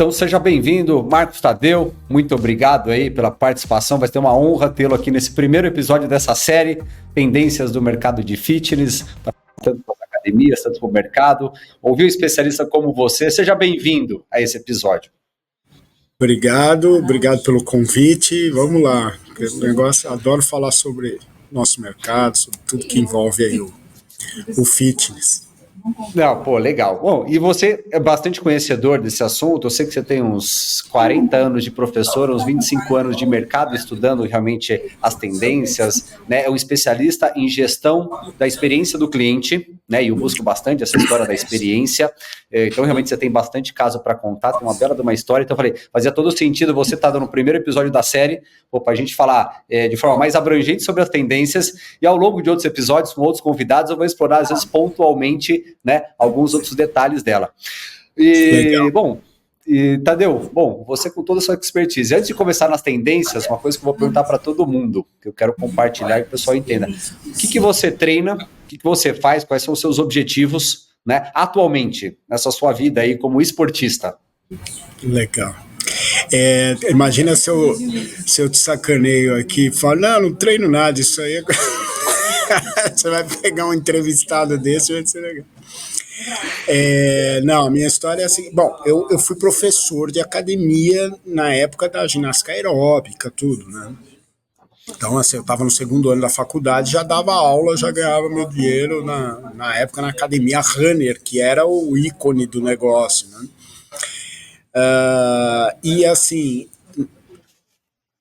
Então seja bem-vindo, Marcos Tadeu, muito obrigado aí pela participação, vai ser uma honra tê-lo aqui nesse primeiro episódio dessa série, Tendências do Mercado de Fitness, tanto para as academias, tanto para o mercado, ouvir um especialista como você, seja bem-vindo a esse episódio. Obrigado pelo convite, vamos lá, o negócio, adoro falar sobre nosso mercado, sobre tudo que envolve aí o fitness. Não, pô, legal. Bom, e você é bastante conhecedor desse assunto, eu sei que você tem uns 40 anos de professor, uns 25 anos de mercado estudando realmente as tendências, né? É um especialista em gestão da experiência do cliente, né? E eu busco bastante essa história da experiência, então realmente você tem bastante caso para contar, tem uma bela de uma história, então eu falei, fazia todo sentido você estar no primeiro episódio da série, para a gente falar de forma mais abrangente sobre as tendências, e ao longo de outros episódios, com outros convidados, eu vou explorar às vezes pontualmente, né, alguns outros detalhes dela. Tadeu, você com toda a sua expertise, antes de começar nas tendências, uma coisa que eu vou perguntar para todo mundo, que eu quero compartilhar e que o pessoal entenda. O que você treina, o que você faz, quais são os seus objetivos, né, atualmente, nessa sua vida aí como esportista? Legal. Imagina se eu te sacaneio aqui e falo, não treino nada, isso aí é... Você vai pegar um entrevistado desse, vai ser legal. Não, a minha história é assim. Bom, eu fui professor de academia na época da ginástica aeróbica, tudo, né? Então, assim, eu estava no segundo ano da faculdade, já dava aula, já ganhava meu dinheiro na época na academia Runner, que era o ícone do negócio, né? E assim,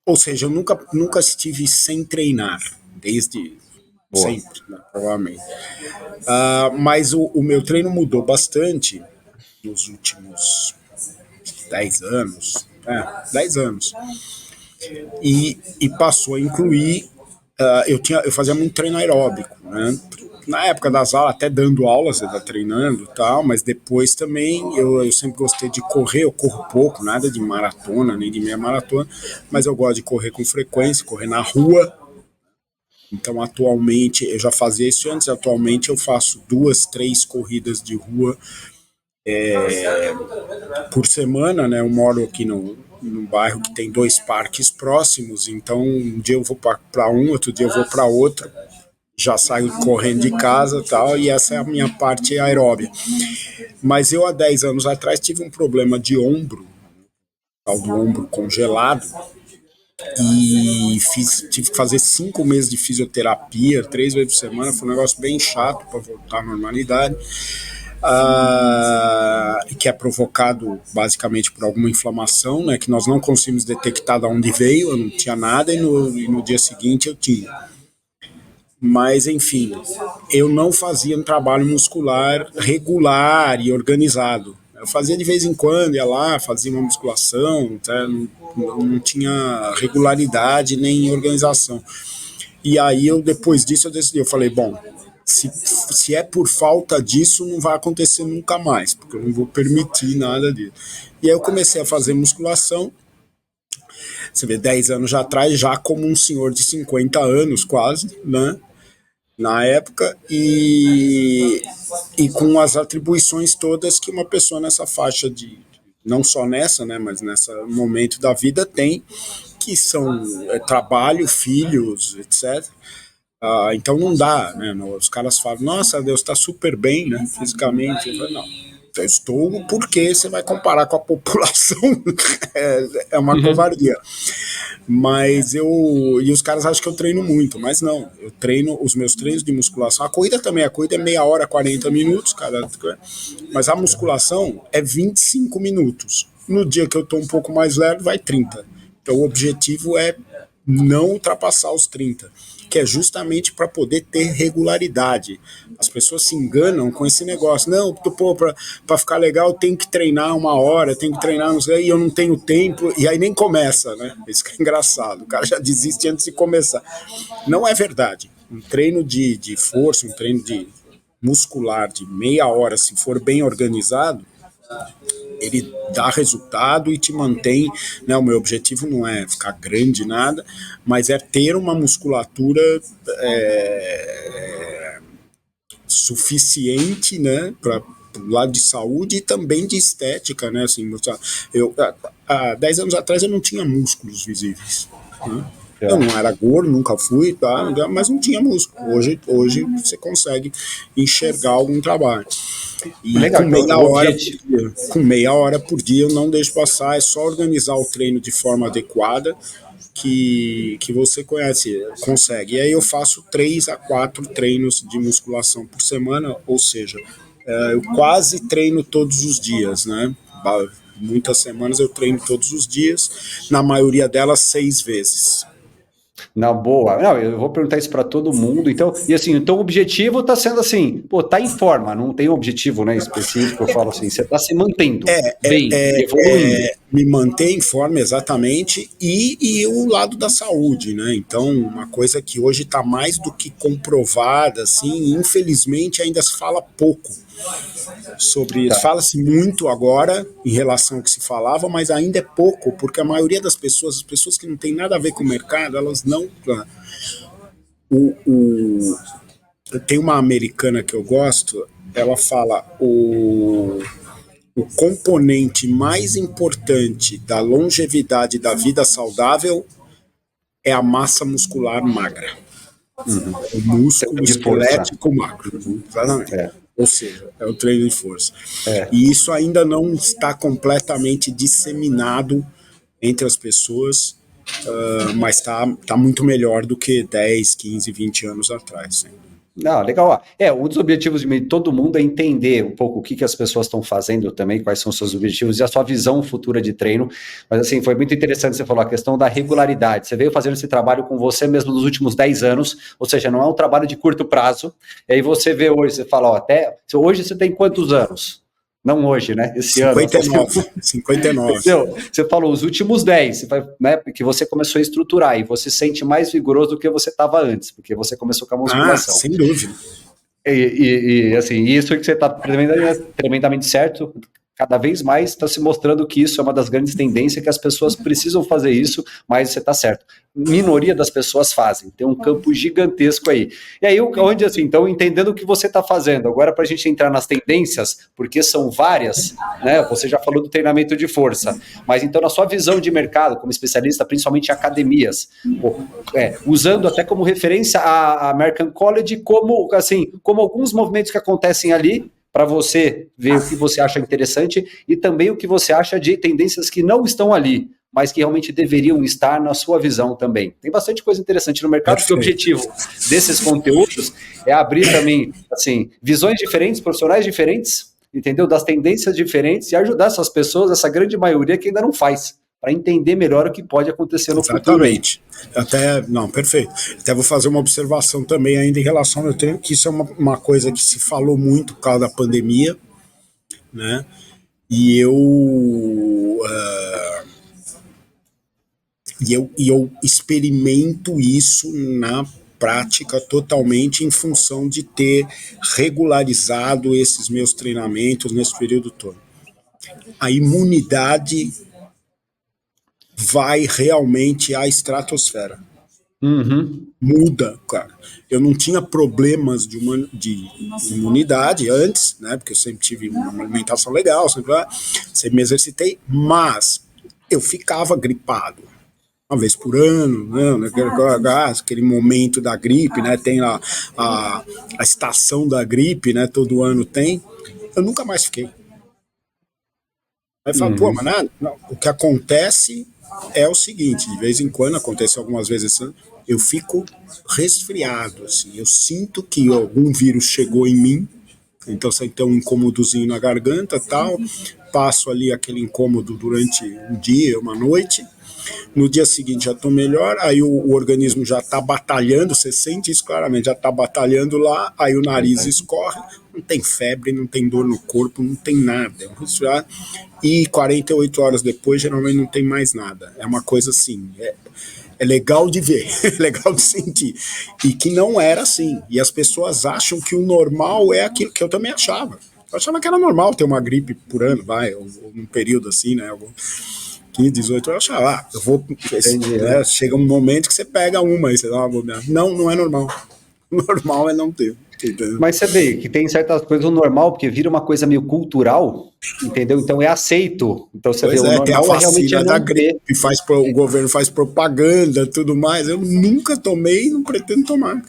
ou seja, eu nunca estive sem treinar, desde sempre, né, provavelmente. Mas o meu treino mudou bastante nos últimos 10 anos. 10 anos. E passou a incluir. Eu fazia muito treino aeróbico, né? Na época das aulas, até dando aulas, eu estava treinando e tal, mas depois também eu sempre gostei de correr. Eu corro pouco, nada de maratona, nem de meia maratona, mas eu gosto de correr com frequência, correr na rua. Então, atualmente, eu já fazia isso antes, atualmente eu faço 2, 3 corridas de rua por semana, né? Eu moro aqui num bairro que tem 2 parques próximos, então um dia eu vou para um, outro dia eu vou para outro, já saio correndo de casa e tal, e essa é a minha parte aeróbia. Mas eu, há 10 anos atrás, tive um problema de ombro, tal do ombro congelado, e tive que fazer 5 meses de fisioterapia, 3 vezes por semana, foi um negócio bem chato para voltar à normalidade, que é provocado basicamente por alguma inflamação, né, que nós não conseguimos detectar de onde veio, eu não tinha nada, e no dia seguinte eu tinha. Mas, enfim, eu não fazia um trabalho muscular regular e organizado. Eu fazia de vez em quando, ia lá, fazia uma musculação, tá? Não tinha regularidade nem organização. E aí, depois disso, eu decidi, eu falei, bom, se é por falta disso, não vai acontecer nunca mais, porque eu não vou permitir nada disso. E aí eu comecei a fazer musculação, você vê, 10 anos atrás, já como um senhor de 50 anos quase, né? Na época, e com as atribuições todas que uma pessoa nessa faixa de, não só nessa, né, mas nesse momento da vida tem, que são trabalho, filhos, etc. Então não dá, né? Os caras falam, nossa, Deus está super bem, né, fisicamente. Eu falo, não, eu estou porque você vai comparar com a população, é uma covardia. Mas e os caras acham que eu treino muito, mas não, eu treino os meus treinos de musculação, a corrida é meia hora, 40 minutos, mas a musculação é 25 minutos. No dia que eu tô um pouco mais leve, vai 30. Então o objetivo é não ultrapassar os 30, que é justamente para poder ter regularidade. As pessoas se enganam com esse negócio. Não, para ficar legal eu tenho que treinar 1 hora, tenho que treinar, não sei, e eu não tenho tempo, e aí nem começa, né? Isso que é engraçado. O cara já desiste antes de começar. Não é verdade. Um treino de força, um treino de muscular de meia hora, se for bem organizado, ele dá resultado e te mantém, né? O meu objetivo não é ficar grande nada, mas é ter uma musculatura suficiente, né, pro lado de saúde e também de estética, né? Assim, há 10 anos atrás eu não tinha músculos visíveis, né? Eu não era gordo, nunca fui, tá? Mas não tinha músculo. Hoje você consegue enxergar algum trabalho. E Legal, então, com meia hora por dia eu não deixo passar, é só organizar o treino de forma adequada que você consegue. E aí eu faço 3 a 4 treinos de musculação por semana, ou seja, eu quase treino todos os dias, né? Muitas semanas eu treino todos os dias, na maioria delas 6 vezes. Na boa. Não, eu vou perguntar isso para todo mundo. Então, e assim, então o objetivo está sendo assim, pô, tá em forma, não tem um objetivo, né, específico. Eu falo assim, você está se mantendo bem, evoluindo. Me manter em forma exatamente e o lado da saúde, né? Então, uma coisa que hoje está mais do que comprovada, assim, infelizmente ainda se fala pouco sobre isso. Fala-se muito agora em relação ao que se falava, mas ainda é pouco, porque a maioria das pessoas, as pessoas que não têm nada a ver com o mercado, elas não. Tem uma americana que eu gosto, ela fala o componente mais importante da longevidade da vida saudável é a massa muscular magra. O músculo esquelético magro. Exatamente. Ou seja, é o treino de força. E isso ainda não está completamente disseminado entre as pessoas, mas está muito melhor do que 10, 15, 20 anos atrás. Não, legal. Um dos objetivos de todo mundo é entender um pouco o que as pessoas estão fazendo também, quais são os seus objetivos e a sua visão futura de treino. Mas, assim, foi muito interessante você falar a questão da regularidade. Você veio fazendo esse trabalho com você mesmo nos últimos 10 anos, ou seja, não é um trabalho de curto prazo. E aí você vê hoje, você fala, até hoje você tem quantos anos? Não hoje, né? Esse 59, ano. 59. Entendeu? Você falou os últimos 10, né? Porque você começou a estruturar e você se sente mais vigoroso do que você estava antes, porque você começou com a musculação. Sem dúvida. E assim, isso que você está tremendamente certo. Cada vez mais está se mostrando que isso é uma das grandes tendências, que as pessoas precisam fazer isso, mas você está certo. Minoria das pessoas fazem, tem um campo gigantesco aí. E aí, onde assim, então, entendendo o que você está fazendo, agora para a gente entrar nas tendências, porque são várias, né? Você já falou do treinamento de força, mas então, na sua visão de mercado, como especialista, principalmente em academias, usando até como referência a American College, como alguns movimentos que acontecem ali, para você ver o que você acha interessante e também o que você acha de tendências que não estão ali, mas que realmente deveriam estar na sua visão também. Tem bastante coisa interessante no mercado, que o objetivo desses conteúdos é abrir também, assim, visões diferentes, profissionais diferentes, entendeu? Das tendências diferentes e ajudar essas pessoas, essa grande maioria que ainda não faz, para entender melhor o que pode acontecer no futuro. Exatamente. Perfeito. Até vou fazer uma observação também ainda em relação ao treino, que isso é uma coisa que se falou muito por causa da pandemia, né? E eu experimento isso na prática totalmente em função de ter regularizado esses meus treinamentos nesse período todo. A imunidade vai realmente à estratosfera. Muda, cara. Eu não tinha problemas de imunidade antes, né? Porque eu sempre tive uma alimentação legal, sempre me exercitei, mas eu ficava gripado uma vez por ano, né? Aquele momento da gripe, né? Tem a estação da gripe, né? Todo ano tem. Eu nunca mais fiquei. Aí fala, mas nada. Não. O que acontece é o seguinte, de vez em quando, acontece algumas vezes, eu fico resfriado, assim, eu sinto que algum vírus chegou em mim, então você tem um incômodozinho na garganta, tal, passo ali aquele incômodo durante um dia, uma noite, no dia seguinte já estou melhor, aí o organismo já está batalhando, você sente isso claramente, já está batalhando lá, aí o nariz escorre, não tem febre, não tem dor no corpo, não tem nada, e 48 horas depois geralmente não tem mais nada, é uma coisa assim, é legal de ver, é legal de sentir, e que não era assim, e as pessoas acham que o normal é aquilo que eu também achava, eu achava que era normal ter uma gripe por ano, ou num período assim, né, 15, 18, eu achava, eu vou. Chega um momento que você pega uma e você dá uma bobeada. Não é normal. O normal é não ter. Entendeu? Mas você vê que tem certas coisas normal, porque vira uma coisa meio cultural, entendeu? Então é aceito. Então você vê, Pois o é, tem a normal é realmente vacina da não gripe, ter. o governo faz propaganda, tudo mais. Eu nunca tomei e não pretendo tomar.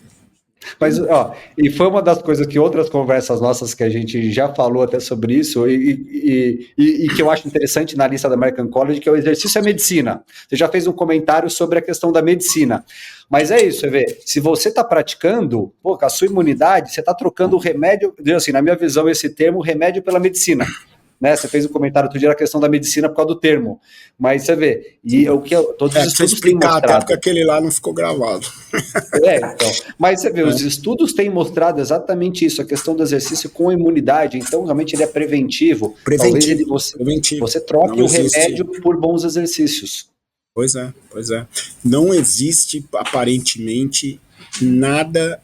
Mas, ó, e foi uma das coisas que outras conversas nossas que a gente já falou até sobre isso, e que eu acho interessante na lista da American College, que é o exercício é medicina. Você já fez um comentário sobre a questão da medicina. Mas é isso, você vê, se você está praticando, pô, com a sua imunidade, você está trocando o remédio, assim, na minha visão, esse termo, remédio pela medicina. Né? Você fez um comentário outro dia na questão da medicina por causa do termo. Mas você vê, todos os Precisa estudos têm explicar, até porque mostrado. aquele lá não ficou gravado. Então. Mas você vê, os estudos têm mostrado exatamente isso, a questão do exercício com a imunidade. Então, realmente, ele é preventivo. Talvez Preventivo. você troque Não o existe. remédio por bons exercícios. Pois é, pois é. Não existe, aparentemente, nada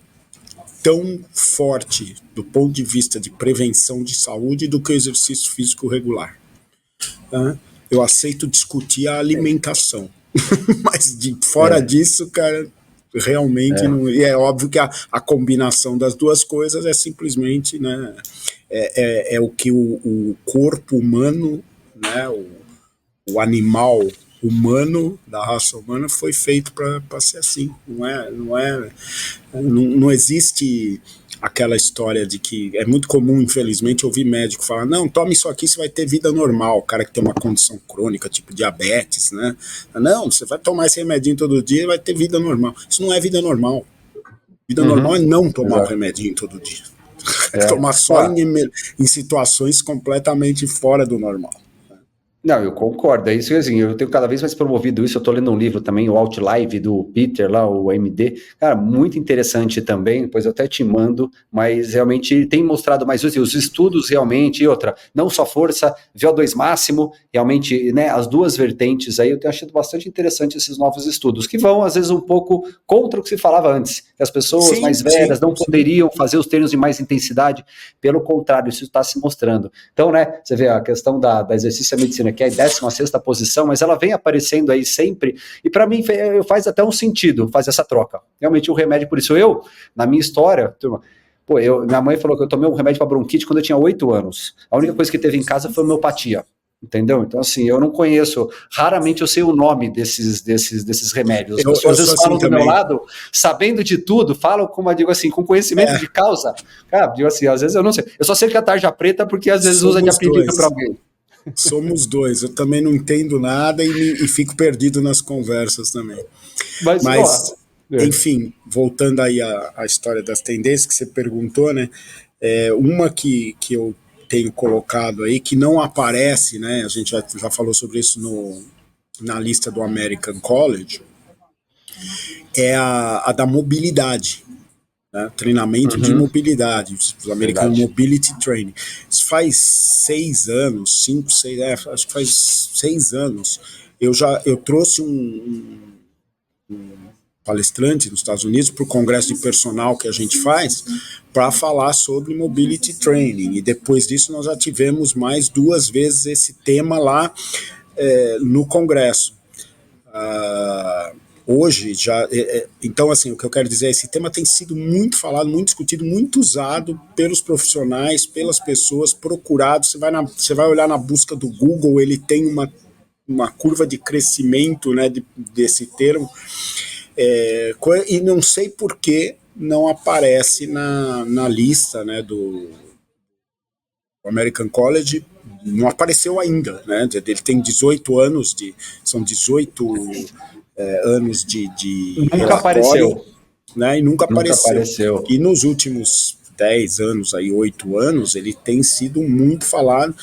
tão forte do ponto de vista de prevenção de saúde do que o exercício físico regular. Tá? Eu aceito discutir a alimentação, mas fora disso, cara, realmente não. E é óbvio que a combinação das duas coisas é simplesmente, né, é o que o corpo humano, né, o animal humano da raça humana foi feito para ser assim. Não existe aquela história de que é muito comum, infelizmente, ouvir médico falar: não, tome isso aqui, você vai ter vida normal. O cara que tem uma condição crônica, tipo diabetes, né? Não, você vai tomar esse remedinho todo dia e vai ter vida normal. Isso não é vida normal. Vida normal é não tomar o remedinho todo dia. Tomar só em situações completamente fora do normal. Não, eu concordo. É isso, assim, eu tenho cada vez mais promovido isso. Eu estou lendo um livro também, o Outlive, do Peter, lá, o MD. Cara, muito interessante também, depois eu até te mando, mas realmente tem mostrado mais os estudos realmente, e outra, não só força, VO2 máximo, realmente, né, as duas vertentes aí, eu tenho achado bastante interessante esses novos estudos, que vão, às vezes, um pouco contra o que se falava antes, que as pessoas mais velhas não poderiam fazer os treinos de mais intensidade, pelo contrário, isso está se mostrando. Então, né, você vê a questão da exercício da medicina, que é a 16ª posição, mas ela vem aparecendo aí sempre, e para mim faz até um sentido fazer essa troca. Realmente o remédio, por isso na minha história, turma, minha mãe falou que eu tomei um remédio para bronquite quando eu tinha 8 anos. A única coisa que teve em casa foi homeopatia. Entendeu? Então, assim, eu não conheço, raramente eu sei o nome desses remédios. As pessoas às vezes falam do meu lado, sabendo de tudo, falam, como eu digo assim, com conhecimento de causa. Cara, digo assim, às vezes eu não sei. Eu só sei que a tarja preta, porque às vezes usa de apelido para alguém. Somos dois, eu também não entendo nada e fico perdido nas conversas também. Mas enfim, voltando aí à história das tendências que você perguntou, né? Uma que eu tenho colocado aí, que não aparece, né? A gente já falou sobre isso na lista do American College, é a da mobilidade. Né, treinamento de mobilidade, o American Mobility Training. Isso faz 6 anos, 5, 6, acho que faz 6 anos, eu trouxe um palestrante nos Estados Unidos para o congresso de personal que a gente faz, para falar sobre Mobility Training, e depois disso nós já tivemos mais 2 vezes esse tema lá no congresso. Hoje então assim, o que eu quero dizer é que esse tema tem sido muito falado, muito discutido, muito usado pelos profissionais, pelas pessoas, procurado. Você vai olhar na busca do Google, ele tem uma curva de crescimento, né, desse termo, e não sei por que não aparece na lista, né, do American College. Não apareceu ainda, né? Ele tem 18 anos são 18 anos de nunca relatório, apareceu, né? E nunca apareceu. E nos últimos 10 anos, 8 anos, ele tem sido muito falado.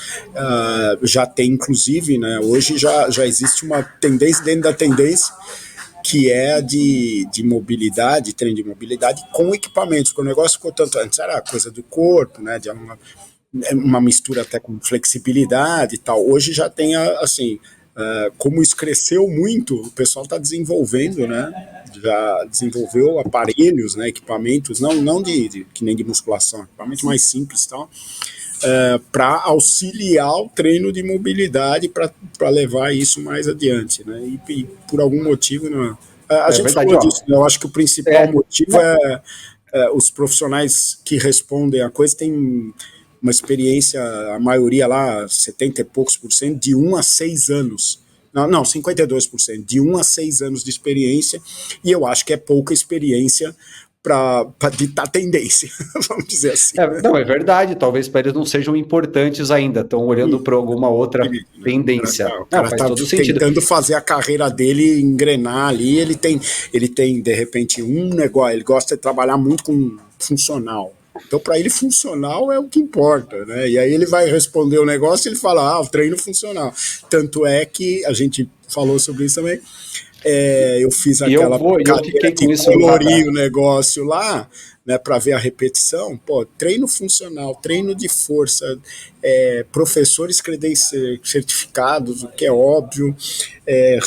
Já tem, inclusive, né? Hoje já existe uma tendência dentro da tendência, que é a de mobilidade, treino de mobilidade com equipamentos, porque o negócio ficou tanto antes, era coisa do corpo, né? De uma mistura até com flexibilidade e tal. Hoje já tem, assim, como isso cresceu muito, o pessoal está desenvolvendo, né? Já desenvolveu aparelhos, né? Equipamentos, não que nem de musculação, equipamentos mais simples e tal, para auxiliar o treino de mobilidade, para levar isso mais adiante, né? E por algum motivo, a gente verdade, falou disso, né? Eu acho que o principal motivo os profissionais que respondem a coisa têm uma experiência, a maioria lá, 70 e poucos por cento, de 1 a 6 anos. Não, 52%, de 1 a 6 anos de experiência, e eu acho que é pouca experiência para ditar tendência, vamos dizer assim. Não, é verdade, talvez para eles não sejam importantes ainda, estão olhando para alguma outra tendência. O cara faz tá todo sentido. tentando fazer a carreira dele engrenar ali, ele tem, de repente, um negócio, ele gosta de trabalhar muito com funcional. Então, para ele, funcional é o que importa, né? E aí ele vai responder o negócio e ele fala, o treino funcional. Tanto é que a gente falou sobre isso também. Eu fiz aquela cadeira de colorir o negócio lá, né, para ver a repetição. Pô, treino funcional, treino de força, professores certificados, o que é óbvio,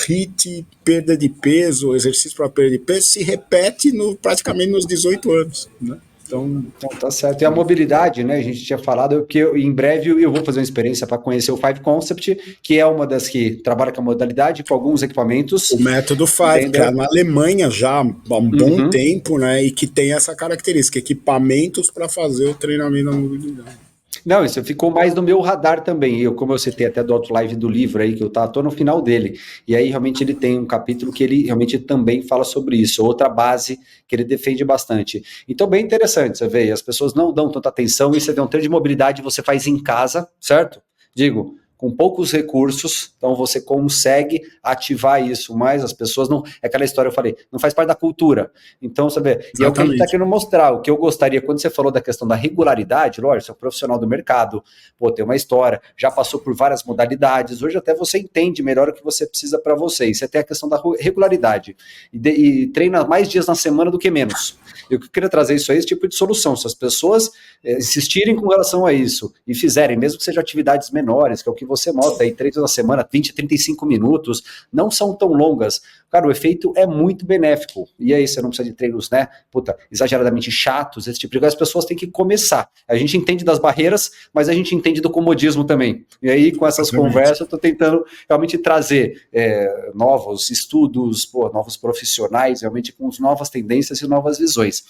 HIIT, perda de peso, exercício para perda de peso, se repete praticamente nos 18 anos, né? Então, tá certo. E a mobilidade, né? A gente tinha falado que em breve eu vou fazer uma experiência para conhecer o Five Concept, que é uma das que trabalha com a modalidade, com alguns equipamentos. O método Five, criado na Alemanha já há um bom tempo, né? E que tem essa característica, equipamentos para fazer o treinamento da mobilidade. Não, isso ficou mais no meu radar também. Como eu citei até do Outlive do livro aí, que eu tô no final dele. E aí, realmente, ele tem um capítulo que ele realmente também fala sobre isso. Outra base que ele defende bastante. Então, bem interessante, você vê. As pessoas não dão tanta atenção e você vê um treino de mobilidade, você faz em casa, certo? Digo, com poucos recursos, então você consegue ativar isso, mas as pessoas não... É aquela história, eu falei, não faz parte da cultura. Então, você vê, e é o que a gente está querendo mostrar, o que eu gostaria, quando você falou da questão da regularidade, lógico, você é um profissional do mercado, tem uma história, já passou por várias modalidades, hoje até você entende melhor o que você precisa para você, e você tem a questão da regularidade, e treina mais dias na semana do que menos. Eu queria trazer isso aí, esse tipo de solução, se as pessoas insistirem com relação a isso, e fizerem, mesmo que sejam atividades menores, que é o que você mostra aí, 3 vezes na semana, 20, 35 minutos, não são tão longas. Cara, o efeito é muito benéfico. E aí, você não precisa de treinos, né, exageradamente chatos, esse tipo de coisa. As pessoas têm que começar. A gente entende das barreiras, mas a gente entende do comodismo também. E aí, com essas conversas, eu estou tentando realmente trazer novos estudos, novos profissionais, realmente com novas tendências e novas visões.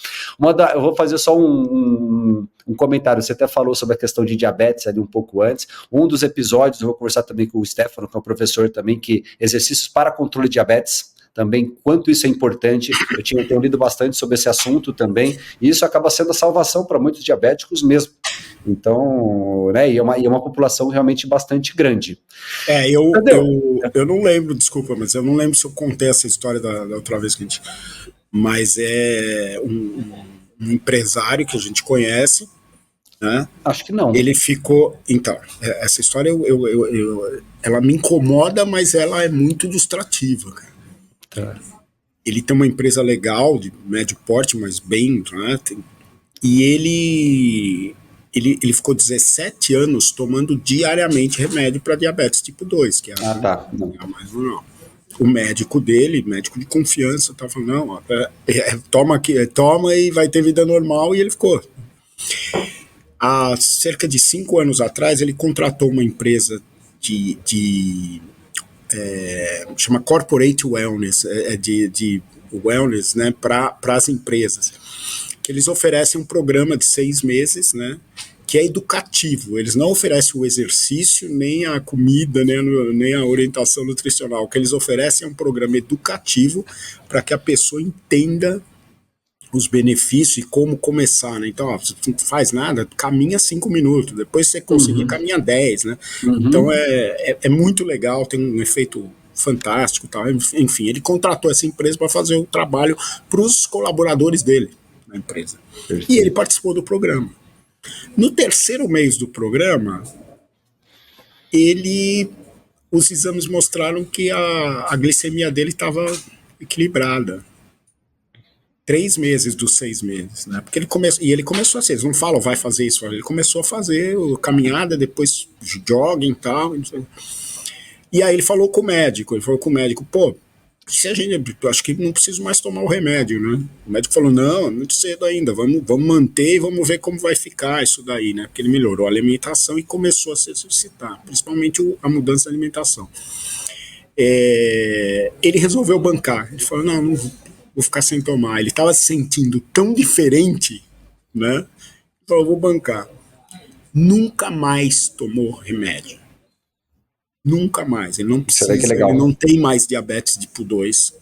Eu vou fazer só um comentário. Você até falou sobre a questão de diabetes ali um pouco antes. Um dos episódios, eu vou conversar também com o Stefano, que é um professor também, que exercícios para controle de diabetes, também quanto isso é importante. Eu tenho lido bastante sobre esse assunto também, e isso acaba sendo a salvação para muitos diabéticos mesmo. Então, né, e é uma população realmente bastante grande. Eu não lembro, desculpa, mas eu não lembro se eu contei essa história da outra vez que a gente... Mas é um empresário que a gente conhece, né? Acho que não. Ele ficou... Então, essa história ela me incomoda, mas ela é muito ilustrativa, cara. Ele tem uma empresa legal, de médio porte, mas bem, né? E ele ficou 17 anos tomando diariamente remédio para diabetes tipo 2, que é a mais normal. O médico dele, médico de confiança, tá falando, não, toma e vai ter vida normal, e ele ficou. Há cerca de 5 anos atrás, ele contratou uma empresa chama Corporate Wellness, de wellness, né, para as empresas, que eles oferecem um programa de 6 meses, né, que é educativo. Eles não oferecem o exercício, nem a comida, nem a orientação nutricional. O que eles oferecem é um programa educativo para que a pessoa entenda os benefícios e como começar, né? Então, você não faz nada, caminha 5 minutos, depois você conseguir, caminha 10, né? Então, é muito legal, tem um efeito fantástico, tal. Enfim, ele contratou essa empresa para fazer o trabalho para os colaboradores dele na empresa. Perfeito. E ele participou do programa. No 3º mês do programa, os exames mostraram que a glicemia dele estava equilibrada. 3 meses dos 6 meses, né? Porque ele começou assim, eles não falam, vai fazer isso, ele começou a fazer caminhada, depois jogging e tal. E aí ele falou com o médico, pô, acho que não preciso mais tomar o remédio, né? O médico falou, não, muito cedo ainda, vamos manter e vamos ver como vai ficar isso daí, né? Porque ele melhorou a alimentação e começou a se exercitar, principalmente a mudança da alimentação. Ele resolveu bancar, ele falou, não vou ficar sem tomar. Ele estava se sentindo tão diferente, né? Falou, vou bancar. Nunca mais tomou remédio. Nunca mais. Ele não precisa, ele não tem mais diabetes tipo 2.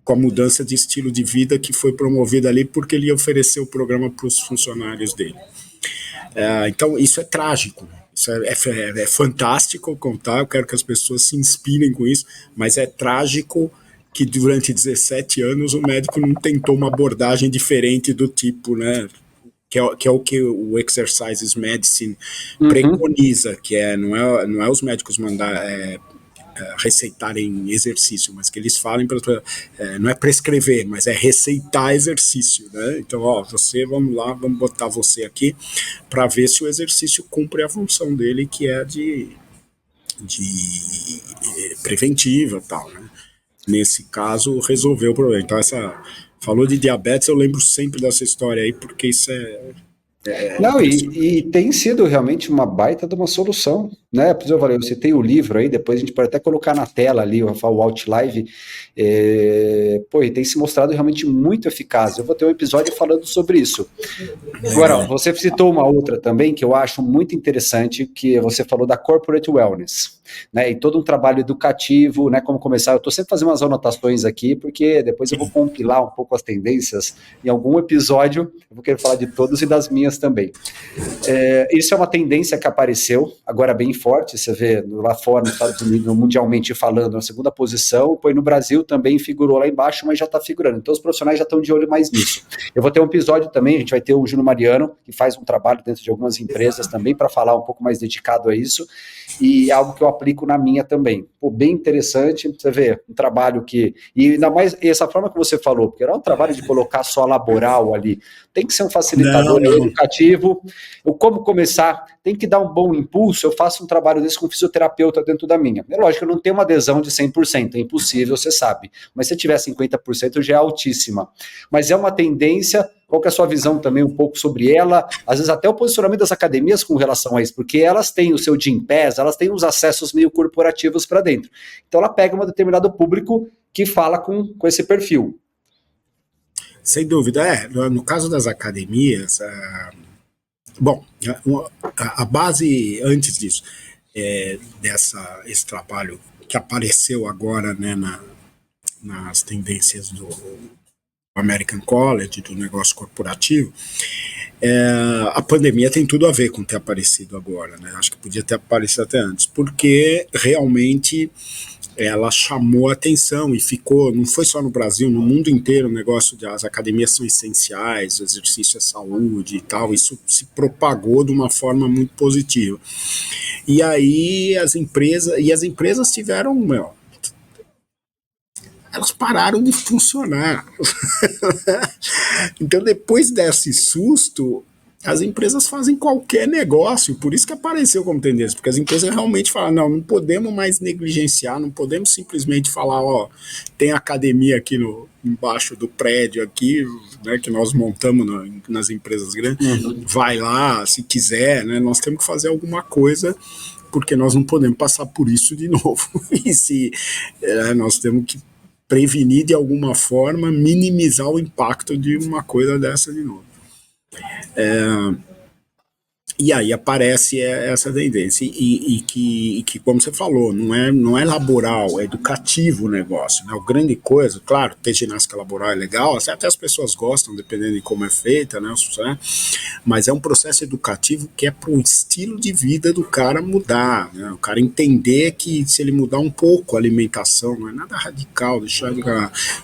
Com a mudança de estilo de vida que foi promovida ali porque ele ofereceu o programa para os funcionários dele. Então, isso é trágico. Isso é fantástico contar, eu quero que as pessoas se inspirem com isso, mas é trágico que durante 17 anos o médico não tentou uma abordagem diferente do tipo, né, que é o que o Exercise Medicine preconiza, que não é os médicos receitarem exercício, mas que eles falem, não é prescrever, mas é receitar exercício, né? Então, vamos lá, vamos botar você aqui para ver se o exercício cumpre a função dele, que é de preventiva e tal, né? Nesse caso, resolveu o problema. Então, falou de diabetes, eu lembro sempre dessa história aí, porque isso não, e tem sido realmente uma baita de uma solução, né? Por exemplo, eu citei o livro aí, depois a gente pode até colocar na tela ali, o Outlive, e tem se mostrado realmente muito eficaz. Eu vou ter um episódio falando sobre isso. Agora, você citou uma outra também que eu acho muito interessante, que você falou da Corporate Wellness, né? E todo um trabalho educativo, né? Como começar, eu estou sempre fazendo umas anotações aqui, porque depois eu vou compilar um pouco as tendências, em algum episódio, eu vou querer falar de todos e das minhas também. Isso é uma tendência que apareceu, agora bem forte, você vê lá fora, nos Estados Unidos, mundialmente falando, na segunda posição, no Brasil também figurou lá embaixo, mas já está figurando, então os profissionais já estão de olho mais nisso. Eu vou ter um episódio também, a gente vai ter o Júnior Mariano, que faz um trabalho dentro de algumas empresas também, para falar um pouco mais dedicado a isso, e algo que eu aplico na minha também. Bem interessante, você vê, um trabalho que, e ainda mais essa forma que você falou, porque era um trabalho de colocar só laboral ali, tem que ser um facilitador educativo, como começar, tem que dar um bom impulso, eu faço um trabalho desse com fisioterapeuta dentro da minha. É lógico, eu não tenho uma adesão de 100%, é impossível, você sabe, mas se tiver 50% já é altíssima, mas é uma tendência. Qual que é a sua visão também um pouco sobre ela, às vezes até o posicionamento das academias com relação a isso, porque elas têm o seu Gympass, elas têm os acessos meio corporativos para dentro, então ela pega um determinado público que fala com esse perfil. Sem dúvida, no caso das academias, bom, a base antes disso, esse trabalho que apareceu agora, né, nas tendências do American College, do negócio corporativo, a pandemia tem tudo a ver com ter aparecido agora, né? Acho que podia ter aparecido até antes, porque realmente ela chamou a atenção e ficou, não foi só no Brasil, no mundo inteiro, o negócio de as academias são essenciais, o exercício é saúde e tal, isso se propagou de uma forma muito positiva. E aí as empresas tiveram, elas pararam de funcionar. Então, depois desse susto, as empresas fazem qualquer negócio, por isso que apareceu como tendência, porque as empresas realmente falam, não podemos mais negligenciar, não podemos simplesmente falar, tem academia aqui embaixo do prédio aqui, né, que nós montamos nas empresas grandes, vai lá, se quiser, né, nós temos que fazer alguma coisa, porque nós não podemos passar por isso de novo, e nós temos que prevenir de alguma forma, minimizar o impacto de uma coisa dessa de novo. E aí aparece essa tendência, e que, como você falou, não é laboral, é educativo o negócio, né? A grande coisa, claro, ter ginástica laboral é legal, até as pessoas gostam, dependendo de como é feita, né? Mas é um processo educativo que é para o estilo de vida do cara mudar, né? O cara entender que se ele mudar um pouco a alimentação, não é nada radical, e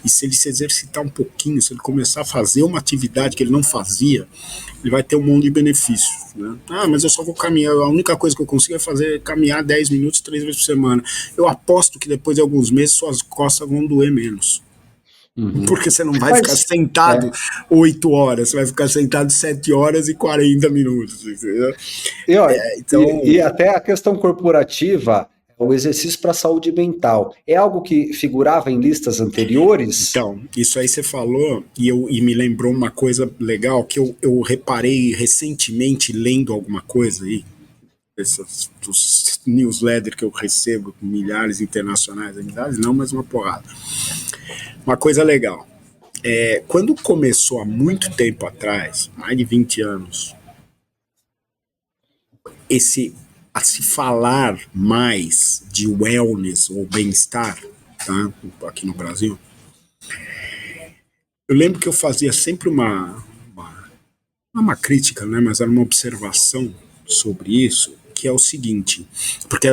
se ele se exercitar um pouquinho, se ele começar a fazer uma atividade que ele não fazia, ele vai ter um monte de benefícios, né? Mas eu só vou caminhar, a única coisa que eu consigo é caminhar 10 minutos 3 vezes por semana. Eu aposto que depois de alguns meses suas costas vão doer menos. Porque você não vai ficar sentado 8 horas, você vai ficar sentado 7 horas e 40 minutos. Entendeu? E até a questão corporativa, o exercício para a saúde mental, é algo que figurava em listas anteriores? Então, isso aí você falou, e me lembrou uma coisa legal, que eu reparei recentemente lendo alguma coisa aí, newsletters que eu recebo, milhares internacionais, milhares não, mas uma porrada. Uma coisa legal, quando começou há muito tempo atrás, mais de 20 anos, a se falar mais de wellness ou bem-estar, tá? Aqui no Brasil, eu lembro que eu fazia sempre uma crítica, né? Mas era uma observação sobre isso, que é o seguinte, porque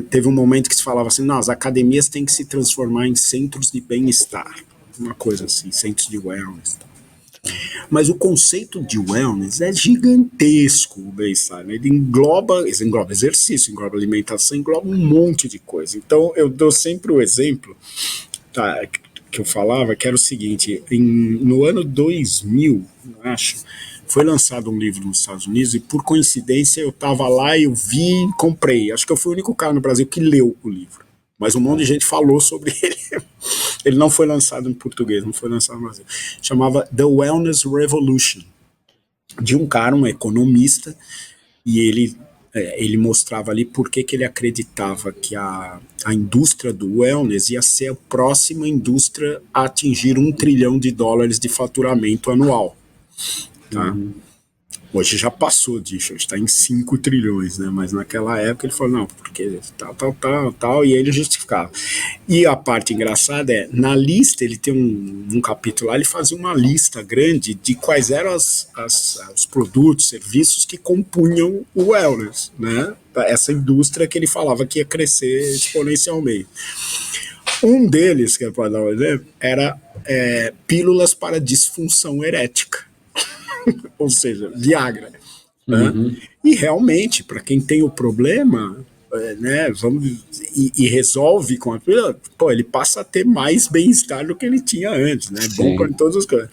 teve um momento que se falava assim, não, as academias têm que se transformar em centros de bem-estar, uma coisa assim, centros de wellness. Mas o conceito de wellness é gigantesco, o bem-estar, né? Ele engloba exercício, engloba alimentação, engloba um monte de coisa. Então eu dou sempre o exemplo, tá, que eu falava, que era o seguinte, no ano 2000, acho, foi lançado um livro nos Estados Unidos e por coincidência eu estava lá, eu vi e comprei. Acho que eu fui o único cara no Brasil que leu o livro, mas um monte de gente falou sobre ele. Ele não foi lançado em português, não foi lançado no Brasil. Chamava The Wellness Revolution, de um cara, um economista, e ele mostrava ali por que ele acreditava que a indústria do wellness ia ser a próxima indústria a atingir $1 trilhão de faturamento anual. Tá? Hoje já passou disso, está em 5 trilhões, né? Mas naquela época ele falou, não, porque tal, e ele justificava. E a parte engraçada na lista, ele tem um capítulo lá, ele fazia uma lista grande de quais eram os produtos, serviços que compunham o wellness, né? Essa indústria que ele falava que ia crescer exponencialmente. Um deles, que é para dar um exemplo, era pílulas para disfunção erética. Ou seja, Viagra. Né? E realmente, para quem tem o problema, né, e resolve com a pílula, ele passa a ter mais bem-estar do que ele tinha antes, né? Bom para todas as coisas.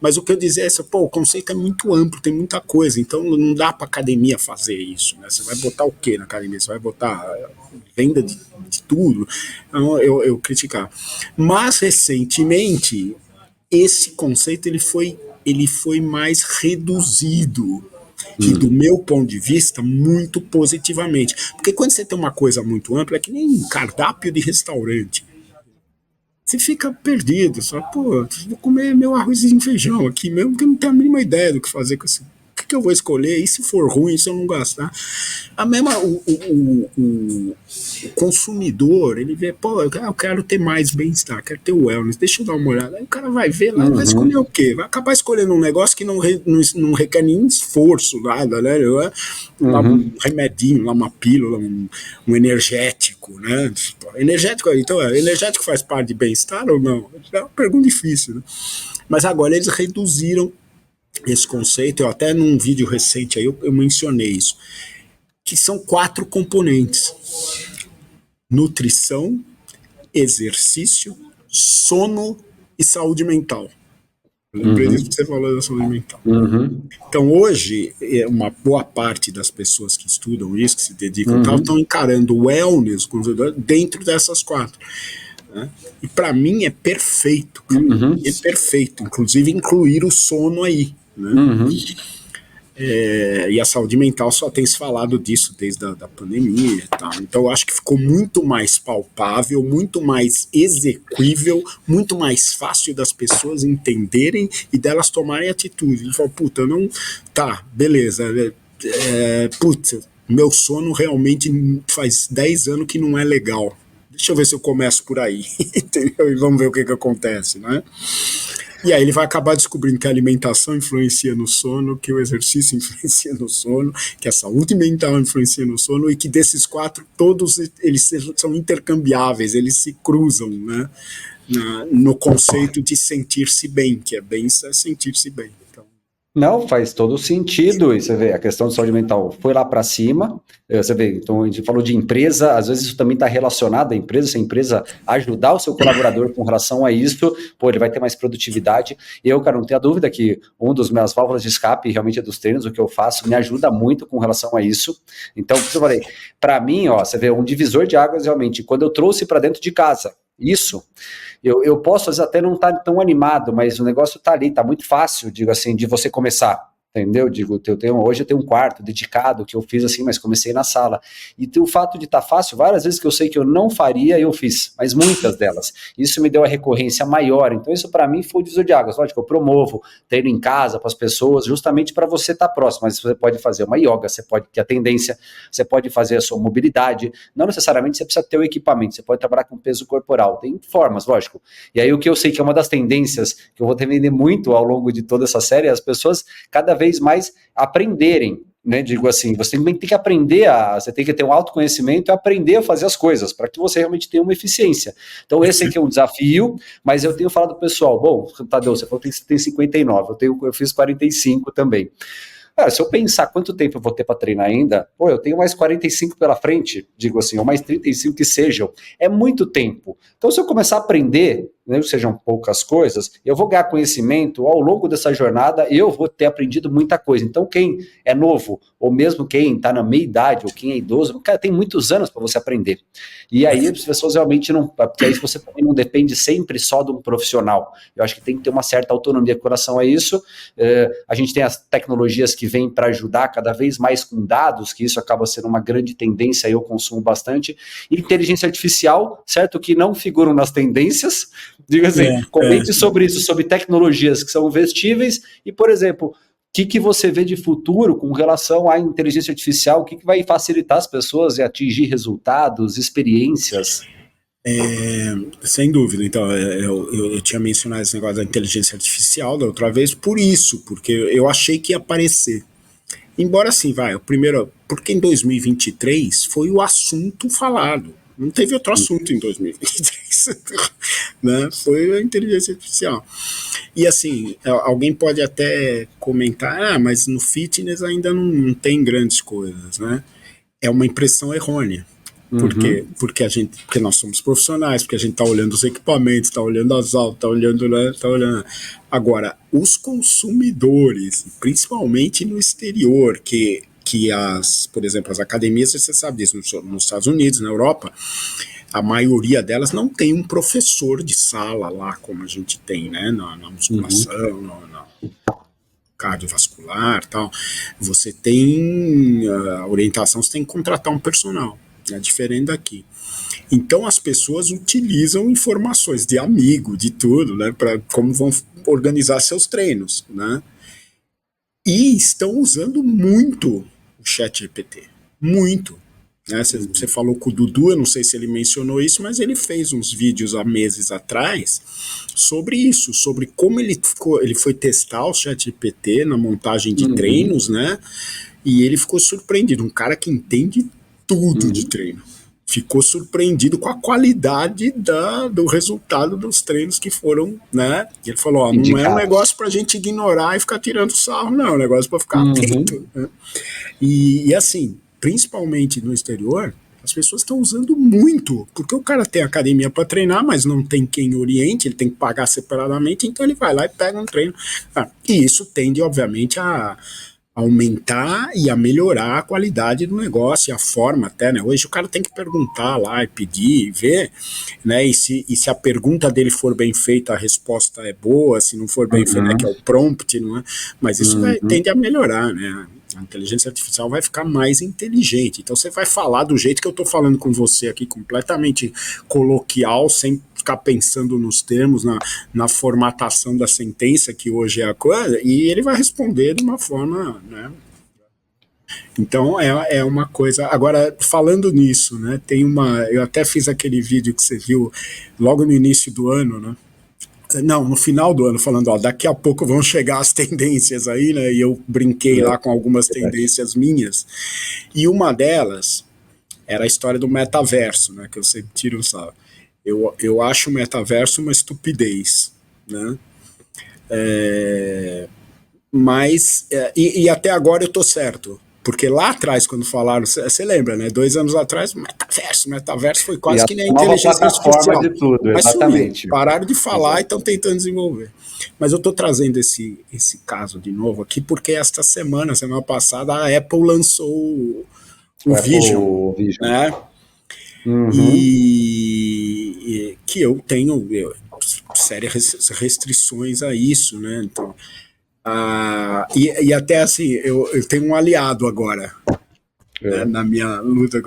Mas o que eu dizia é o conceito é muito amplo, tem muita coisa, então não dá para academia fazer isso, né? Você vai botar o que na academia? Você vai botar venda de tudo? Então, eu criticava. Mas, recentemente, esse conceito ele foi mais reduzido, e do meu ponto de vista, muito positivamente. Porque quando você tem uma coisa muito ampla, é que nem um cardápio de restaurante. Você fica perdido, só, vou comer meu arrozinho e feijão aqui mesmo, porque eu não tenho a mínima ideia do que fazer com esse. O que eu vou escolher? E se for ruim, se eu não gostar? A mesma, o consumidor, ele vê, eu quero ter mais bem-estar, quero ter wellness, deixa eu dar uma olhada. Aí o cara vai ver lá, vai escolher o quê? Vai acabar escolhendo um negócio que não requer nenhum esforço, nada, né? Um remedinho, uma pílula, um energético, né? Energético, então, energético faz parte de bem-estar ou não? É uma pergunta difícil, né? Mas agora eles reduziram esse conceito, eu até num vídeo recente aí eu mencionei isso, que são 4 componentes: nutrição, exercício, sono e saúde mental. Lembrei disso que você falou da saúde mental. Então hoje, uma boa parte das pessoas que estudam isso, que se dedicam estão encarando o wellness dentro dessas 4. Né? E para mim é perfeito, é perfeito, inclusive incluir o sono aí. Né? E a saúde mental só tem se falado disso desde a pandemia e tal. Então eu acho que ficou muito mais palpável, muito mais execuível, muito mais fácil das pessoas entenderem e delas tomarem atitude. E falar, eu não... Tá, beleza, meu sono realmente faz 10 anos que não é legal. Deixa eu ver se eu começo por aí, entendeu? E vamos ver o que acontece, né? E aí ele vai acabar descobrindo que a alimentação influencia no sono, que o exercício influencia no sono, que a saúde mental influencia no sono, e que desses 4, todos eles são intercambiáveis, eles se cruzam, né? No conceito de sentir-se bem, que é sentir-se bem. Então, não, faz todo sentido. E você vê, a questão de saúde mental foi lá para cima. Você vê, então a gente falou de empresa, às vezes isso também está relacionado à empresa. Se a empresa ajudar o seu colaborador com relação a isso, ele vai ter mais produtividade. E eu, cara, não tenho a dúvida que uma das minhas válvulas de escape realmente é dos treinos, o que eu faço, me ajuda muito com relação a isso. Então, como eu falei, para mim, você vê, um divisor de águas realmente, quando eu trouxe para dentro de casa, isso, eu posso às vezes até não estar tão animado, mas o negócio está ali, está muito fácil, digo assim, de você começar. Entendeu? Digo, hoje eu tenho um quarto dedicado que eu fiz assim, mas comecei na sala. E o fato de estar fácil, várias vezes que eu sei que eu não faria, eu fiz, mas muitas delas. Isso me deu a recorrência maior. Então, isso para mim foi o divisor de águas. Lógico, eu promovo treino em casa para as pessoas, justamente para você estar próximo. Mas você pode fazer uma yoga, você pode ter a tendência, você pode fazer a sua mobilidade. Não necessariamente você precisa ter o equipamento, você pode trabalhar com peso corporal. Tem formas, lógico. E aí, o que eu sei que é uma das tendências que eu vou vender muito ao longo de toda essa série, é as pessoas cada vez mais aprenderem, né? Digo assim, você tem que aprender você tem que ter um autoconhecimento e aprender a fazer as coisas, para que você realmente tenha uma eficiência. Então esse aqui é um desafio, mas eu tenho falado pro pessoal, bom, Tadeu, você falou que tem 59, eu fiz 45 também. Cara, se eu pensar quanto tempo eu vou ter para treinar ainda, pô, eu tenho mais 45 pela frente, digo assim, ou mais 35 que sejam, é muito tempo. Então, se eu começar a aprender, né, sejam poucas coisas, eu vou ganhar conhecimento ao longo dessa jornada, eu vou ter aprendido muita coisa. Então, quem é novo, ou mesmo quem está na meia idade, ou quem é idoso, cara, tem muitos anos para você aprender. E aí as pessoas realmente não, porque aí você também não depende sempre só de um profissional. Eu acho que tem que ter uma certa autonomia com relação a isso. A gente tem as tecnologias que vêm para ajudar cada vez mais com dados, que isso acaba sendo uma grande tendência, eu consumo bastante. Inteligência artificial, certo, que não figuram nas tendências, diga assim, comente sobre isso, sobre tecnologias que são vestíveis e, por exemplo, o que você vê de futuro com relação à inteligência artificial, o que vai facilitar as pessoas a atingir resultados, experiências? Sem dúvida. Então, eu tinha mencionado esse negócio da inteligência artificial da outra vez por isso, porque eu achei que ia aparecer. Embora assim, porque em 2023 foi o assunto falado. Não teve outro assunto em 2023, né? Foi a inteligência artificial. E assim, alguém pode até comentar, mas no fitness ainda não tem grandes coisas, né? É uma impressão errônea. Porque nós somos profissionais, porque a gente está olhando os equipamentos, está olhando as aulas, está olhando, né, tá olhando. Agora, os consumidores, principalmente no exterior, por exemplo, as academias, você sabe disso, nos Estados Unidos, na Europa, a maioria delas não tem um professor de sala lá, como a gente tem, né, na musculação, na cardiovascular e tal. Você tem a orientação, você tem que contratar um personal. É diferente daqui. Então as pessoas utilizam informações de amigo, de tudo, né, para como vão organizar seus treinos, né? E estão usando muito o ChatGPT, muito. Né? Você falou com o Dudu, eu não sei se ele mencionou isso, mas ele fez uns vídeos há meses atrás sobre isso, sobre como ele foi testar o ChatGPT na montagem de treinos, né? E ele ficou surpreendido, um cara que entende tudo de treino. Ficou surpreendido com a qualidade do resultado dos treinos que foram, né? Ele falou, não é um negócio pra gente ignorar e ficar tirando sarro, não, é um negócio pra ficar atento. Né? E assim, principalmente no exterior, as pessoas estão usando muito, porque o cara tem academia para treinar, mas não tem quem oriente, ele tem que pagar separadamente, então ele vai lá e pega um treino. E isso tende, obviamente, a aumentar e a melhorar a qualidade do negócio e a forma até, né? Hoje o cara tem que perguntar lá e pedir e ver, né? E se a pergunta dele for bem feita, a resposta é boa, se não for bem feita, né? Que é o prompt, não é? Mas isso tende a melhorar, né? A inteligência artificial vai ficar mais inteligente. Então você vai falar do jeito que eu estou falando com você aqui, completamente coloquial, sem ficar pensando nos termos, na formatação da sentença, que hoje é a coisa, e ele vai responder de uma forma, né? Então é uma coisa. Agora, falando nisso, né? Eu até fiz aquele vídeo que você viu logo no início do ano, né? Não, no final do ano, falando, daqui a pouco vão chegar as tendências aí, né? E eu brinquei lá com algumas tendências minhas. E uma delas era a história do metaverso, né? Que eu sempre tiro um sarro. Eu acho o metaverso uma estupidez, né? Mas, e até agora eu tô certo. Porque lá atrás, quando falaram, você lembra, né? 2 anos atrás, metaverso foi quase que nem a inteligência artificial. De tudo, mas exatamente. Sumiu, pararam de falar e estão tentando desenvolver. Mas eu estou trazendo esse caso de novo aqui, porque esta semana passada, a Apple lançou o Vision, né? E que eu tenho sérias restrições a isso, né? Então, E até assim, eu tenho um aliado agora, né, na minha luta.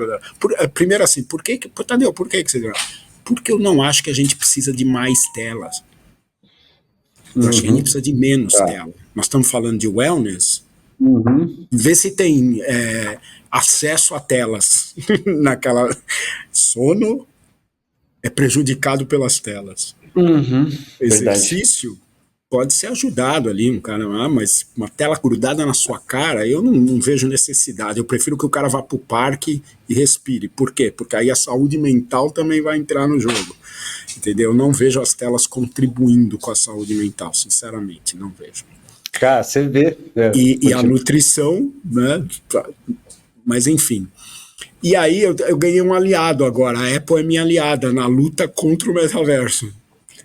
Primeiro assim, Tadeu, por que você deu? Porque eu não acho que a gente precisa de mais telas. Eu acho que a gente precisa de menos tela. Nós estamos falando de wellness, vê se tem acesso a telas naquela... Sono é prejudicado pelas telas. Exercício pode ser ajudado ali, um cara, mas uma tela grudada na sua cara, eu não vejo necessidade. Eu prefiro que o cara vá para o parque e respire. Por quê? Porque aí a saúde mental também vai entrar no jogo. Entendeu? Eu não vejo as telas contribuindo com a saúde mental, sinceramente, não vejo. Cara, você vê. E a nutrição, né? Mas enfim. E aí eu ganhei um aliado agora. A Apple é minha aliada na luta contra o metaverso.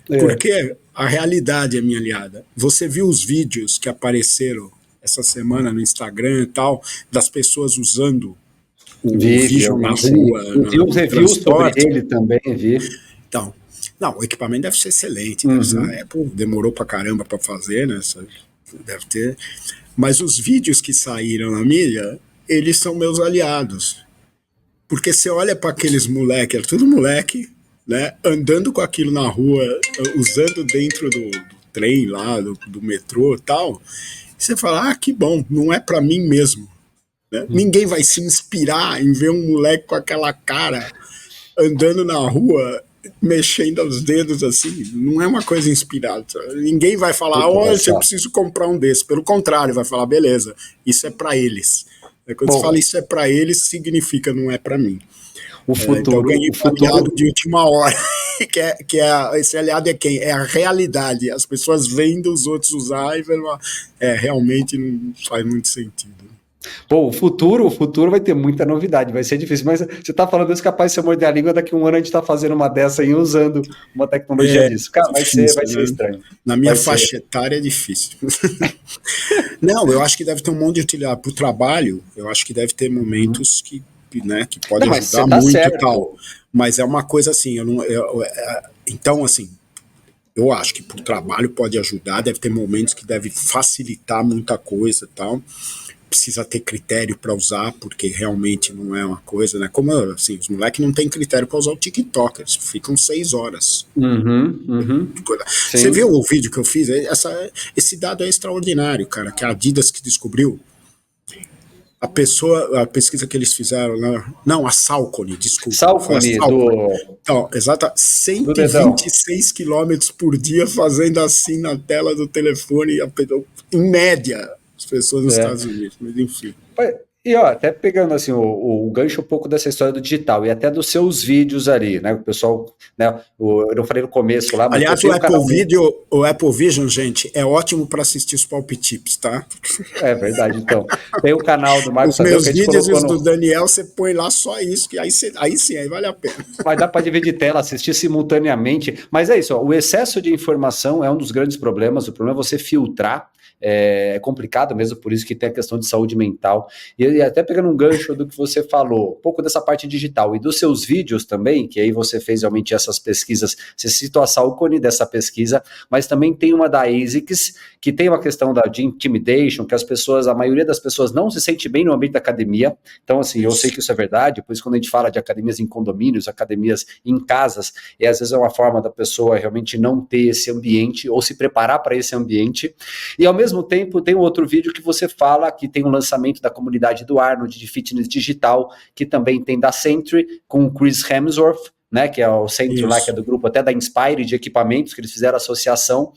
Porque a realidade é minha aliada. Você viu os vídeos que apareceram essa semana no Instagram e tal, das pessoas usando o Vision na rua? Eu vi uns reviews sobre ele também, vi. Então, não, o equipamento deve ser excelente. A Apple demorou pra caramba pra fazer, né? Deve ter. Mas os vídeos que saíram na mídia, eles são meus aliados. Porque você olha para aqueles moleques, tudo moleque, né, andando com aquilo na rua, usando dentro do trem lá, do metrô e tal, e você fala, que bom, não é para mim mesmo. Né? Ninguém vai se inspirar em ver um moleque com aquela cara andando na rua, mexendo os dedos assim, não é uma coisa inspirada. Ninguém vai falar, olha, eu preciso comprar um desse. Pelo contrário, vai falar, beleza, isso é para eles. Quando você fala isso é para eles, significa não é para mim. O futuro, então eu ganhei um aliado de última hora, esse aliado é quem? É a realidade. As pessoas vendo os outros usar e falam, realmente não faz muito sentido. Bom, o futuro vai ter muita novidade, vai ser difícil, mas você está falando isso, capaz de você morder a língua, daqui a um ano a gente está fazendo uma dessa aí, usando uma tecnologia disso. Cara, vai ser estranho. Na minha faixa etária é difícil. Não, eu acho que deve ter um monte de utilidade para o trabalho, eu acho que deve ter momentos que pode ajudar muito e tal. Mas é uma coisa assim, então assim, eu acho que para o trabalho pode ajudar, deve ter momentos que deve facilitar muita coisa e tal. Precisa ter critério para usar, porque realmente não é uma coisa, né? Como assim, os moleques não têm critério para usar o TikTok, eles ficam 6 horas. Você viu o vídeo que eu fiz? Esse dado é extraordinário, cara, que a Adidas que descobriu. A pesquisa que eles fizeram, não, a Saucony, desculpa. Saucony. Então, exato, 126 km por dia fazendo assim na tela do telefone, em média, as pessoas nos Estados Unidos, mas enfim. E até pegando assim o gancho um pouco dessa história do digital e até dos seus vídeos ali, né? O pessoal, né? Eu não falei no começo lá, mas aliás, o Apple Vision, gente, é ótimo para assistir os palpitips, tá? É verdade, então. Tem o canal do Marcos Tadeu. Os meus vídeos e os do Daniel, você põe lá só isso, que aí sim, aí vale a pena. Vai dar para dividir tela, assistir simultaneamente. Mas é isso, o excesso de informação é um dos grandes problemas. O problema é você filtrar. É complicado mesmo, por isso que tem a questão de saúde mental. E até pegando um gancho do que você falou, um pouco dessa parte digital e dos seus vídeos também, que aí você fez realmente essas pesquisas, você citou a Saucony dessa pesquisa, mas também tem uma da ASICS, que tem uma questão de intimidation, que a maioria das pessoas não se sente bem no ambiente da academia. Então, assim, eu sei que isso é verdade, por isso quando a gente fala de academias em condomínios, academias em casas, às vezes é uma forma da pessoa realmente não ter esse ambiente, ou se preparar para esse ambiente, e ao mesmo tempo tem um outro vídeo que você fala que tem um lançamento da comunidade do Arnold de fitness digital, que também tem da Sentry com o Chris Hemsworth, né, que é o Sentry lá, que é do grupo até da Inspire de equipamentos, que eles fizeram associação.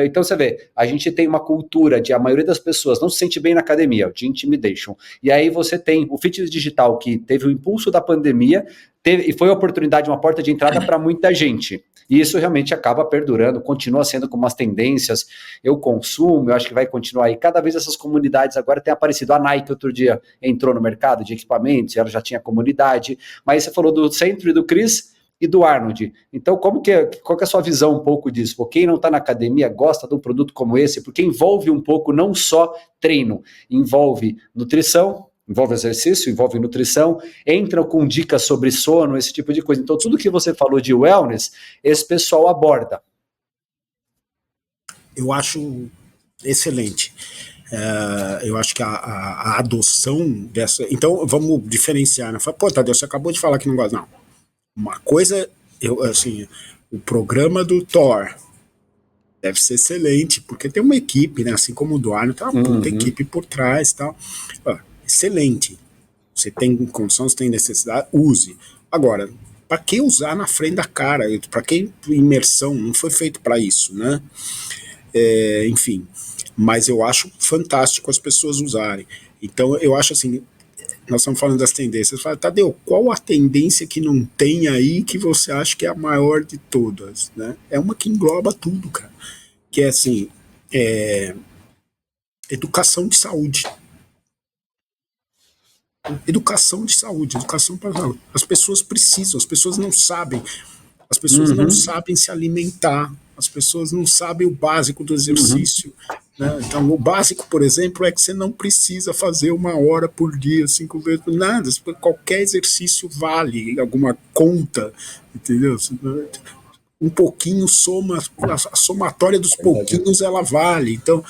Então você vê, a gente tem uma cultura de a maioria das pessoas não se sente bem na academia, de intimidation, e aí você tem o fitness digital que teve o impulso da pandemia, e foi a oportunidade, uma porta de entrada para muita gente. E isso realmente acaba perdurando, continua sendo como as tendências, eu consumo, eu acho que vai continuar aí. Cada vez essas comunidades agora têm aparecido. A Nike outro dia entrou no mercado de equipamentos, ela já tinha comunidade, mas você falou do Centro e do Chris e do Arnold. Então, qual que é a sua visão um pouco disso? Por quem não está na academia gosta de um produto como esse, porque envolve um pouco não só treino, envolve nutrição, envolve exercício, envolve nutrição, entram com dicas sobre sono, esse tipo de coisa. Então, tudo que você falou de wellness, esse pessoal aborda. Eu acho excelente. Eu acho que a adoção dessa... Então, vamos diferenciar, né? Fala, pô, Tadeu, você acabou de falar que não gosta. Não. Uma coisa, assim, o programa do Thor deve ser excelente, porque tem uma equipe, né? Assim como o do Arno, tem uma puta equipe por trás e tal. Excelente. Você tem condição, você tem necessidade, use. Agora, para que usar na frente da cara? Para que imersão? Não foi feito para isso, né? Enfim, mas eu acho fantástico as pessoas usarem. Então, eu acho assim, nós estamos falando das tendências. Fala, Tadeu, qual a tendência que não tem aí que você acha que é a maior de todas? Né? É uma que engloba tudo, cara. Que é assim, educação de saúde. Educação de saúde, educação para saúde. As pessoas precisam, as pessoas não sabem. As pessoas não sabem se alimentar, as pessoas não sabem o básico do exercício. Né? Então, o básico, por exemplo, é que você não precisa fazer 1 hora por dia, 5 vezes, nada. Qualquer exercício vale alguma conta, entendeu? Um pouquinho soma, a somatória dos pouquinhos ela vale. Então,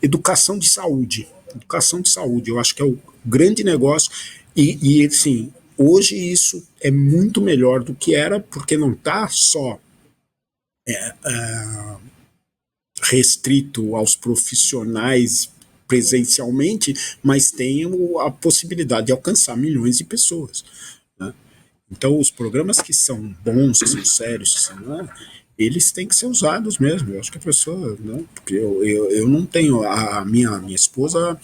educação de saúde. Educação de saúde, eu acho que é o grande negócio. E assim, hoje isso é muito melhor do que era, porque não está só restrito aos profissionais presencialmente, mas tem a possibilidade de alcançar milhões de pessoas. Né? Então, os programas que são bons, que são sérios, né, eles têm que ser usados mesmo. Eu acho que a pessoa... Né, porque eu não tenho... A minha esposa...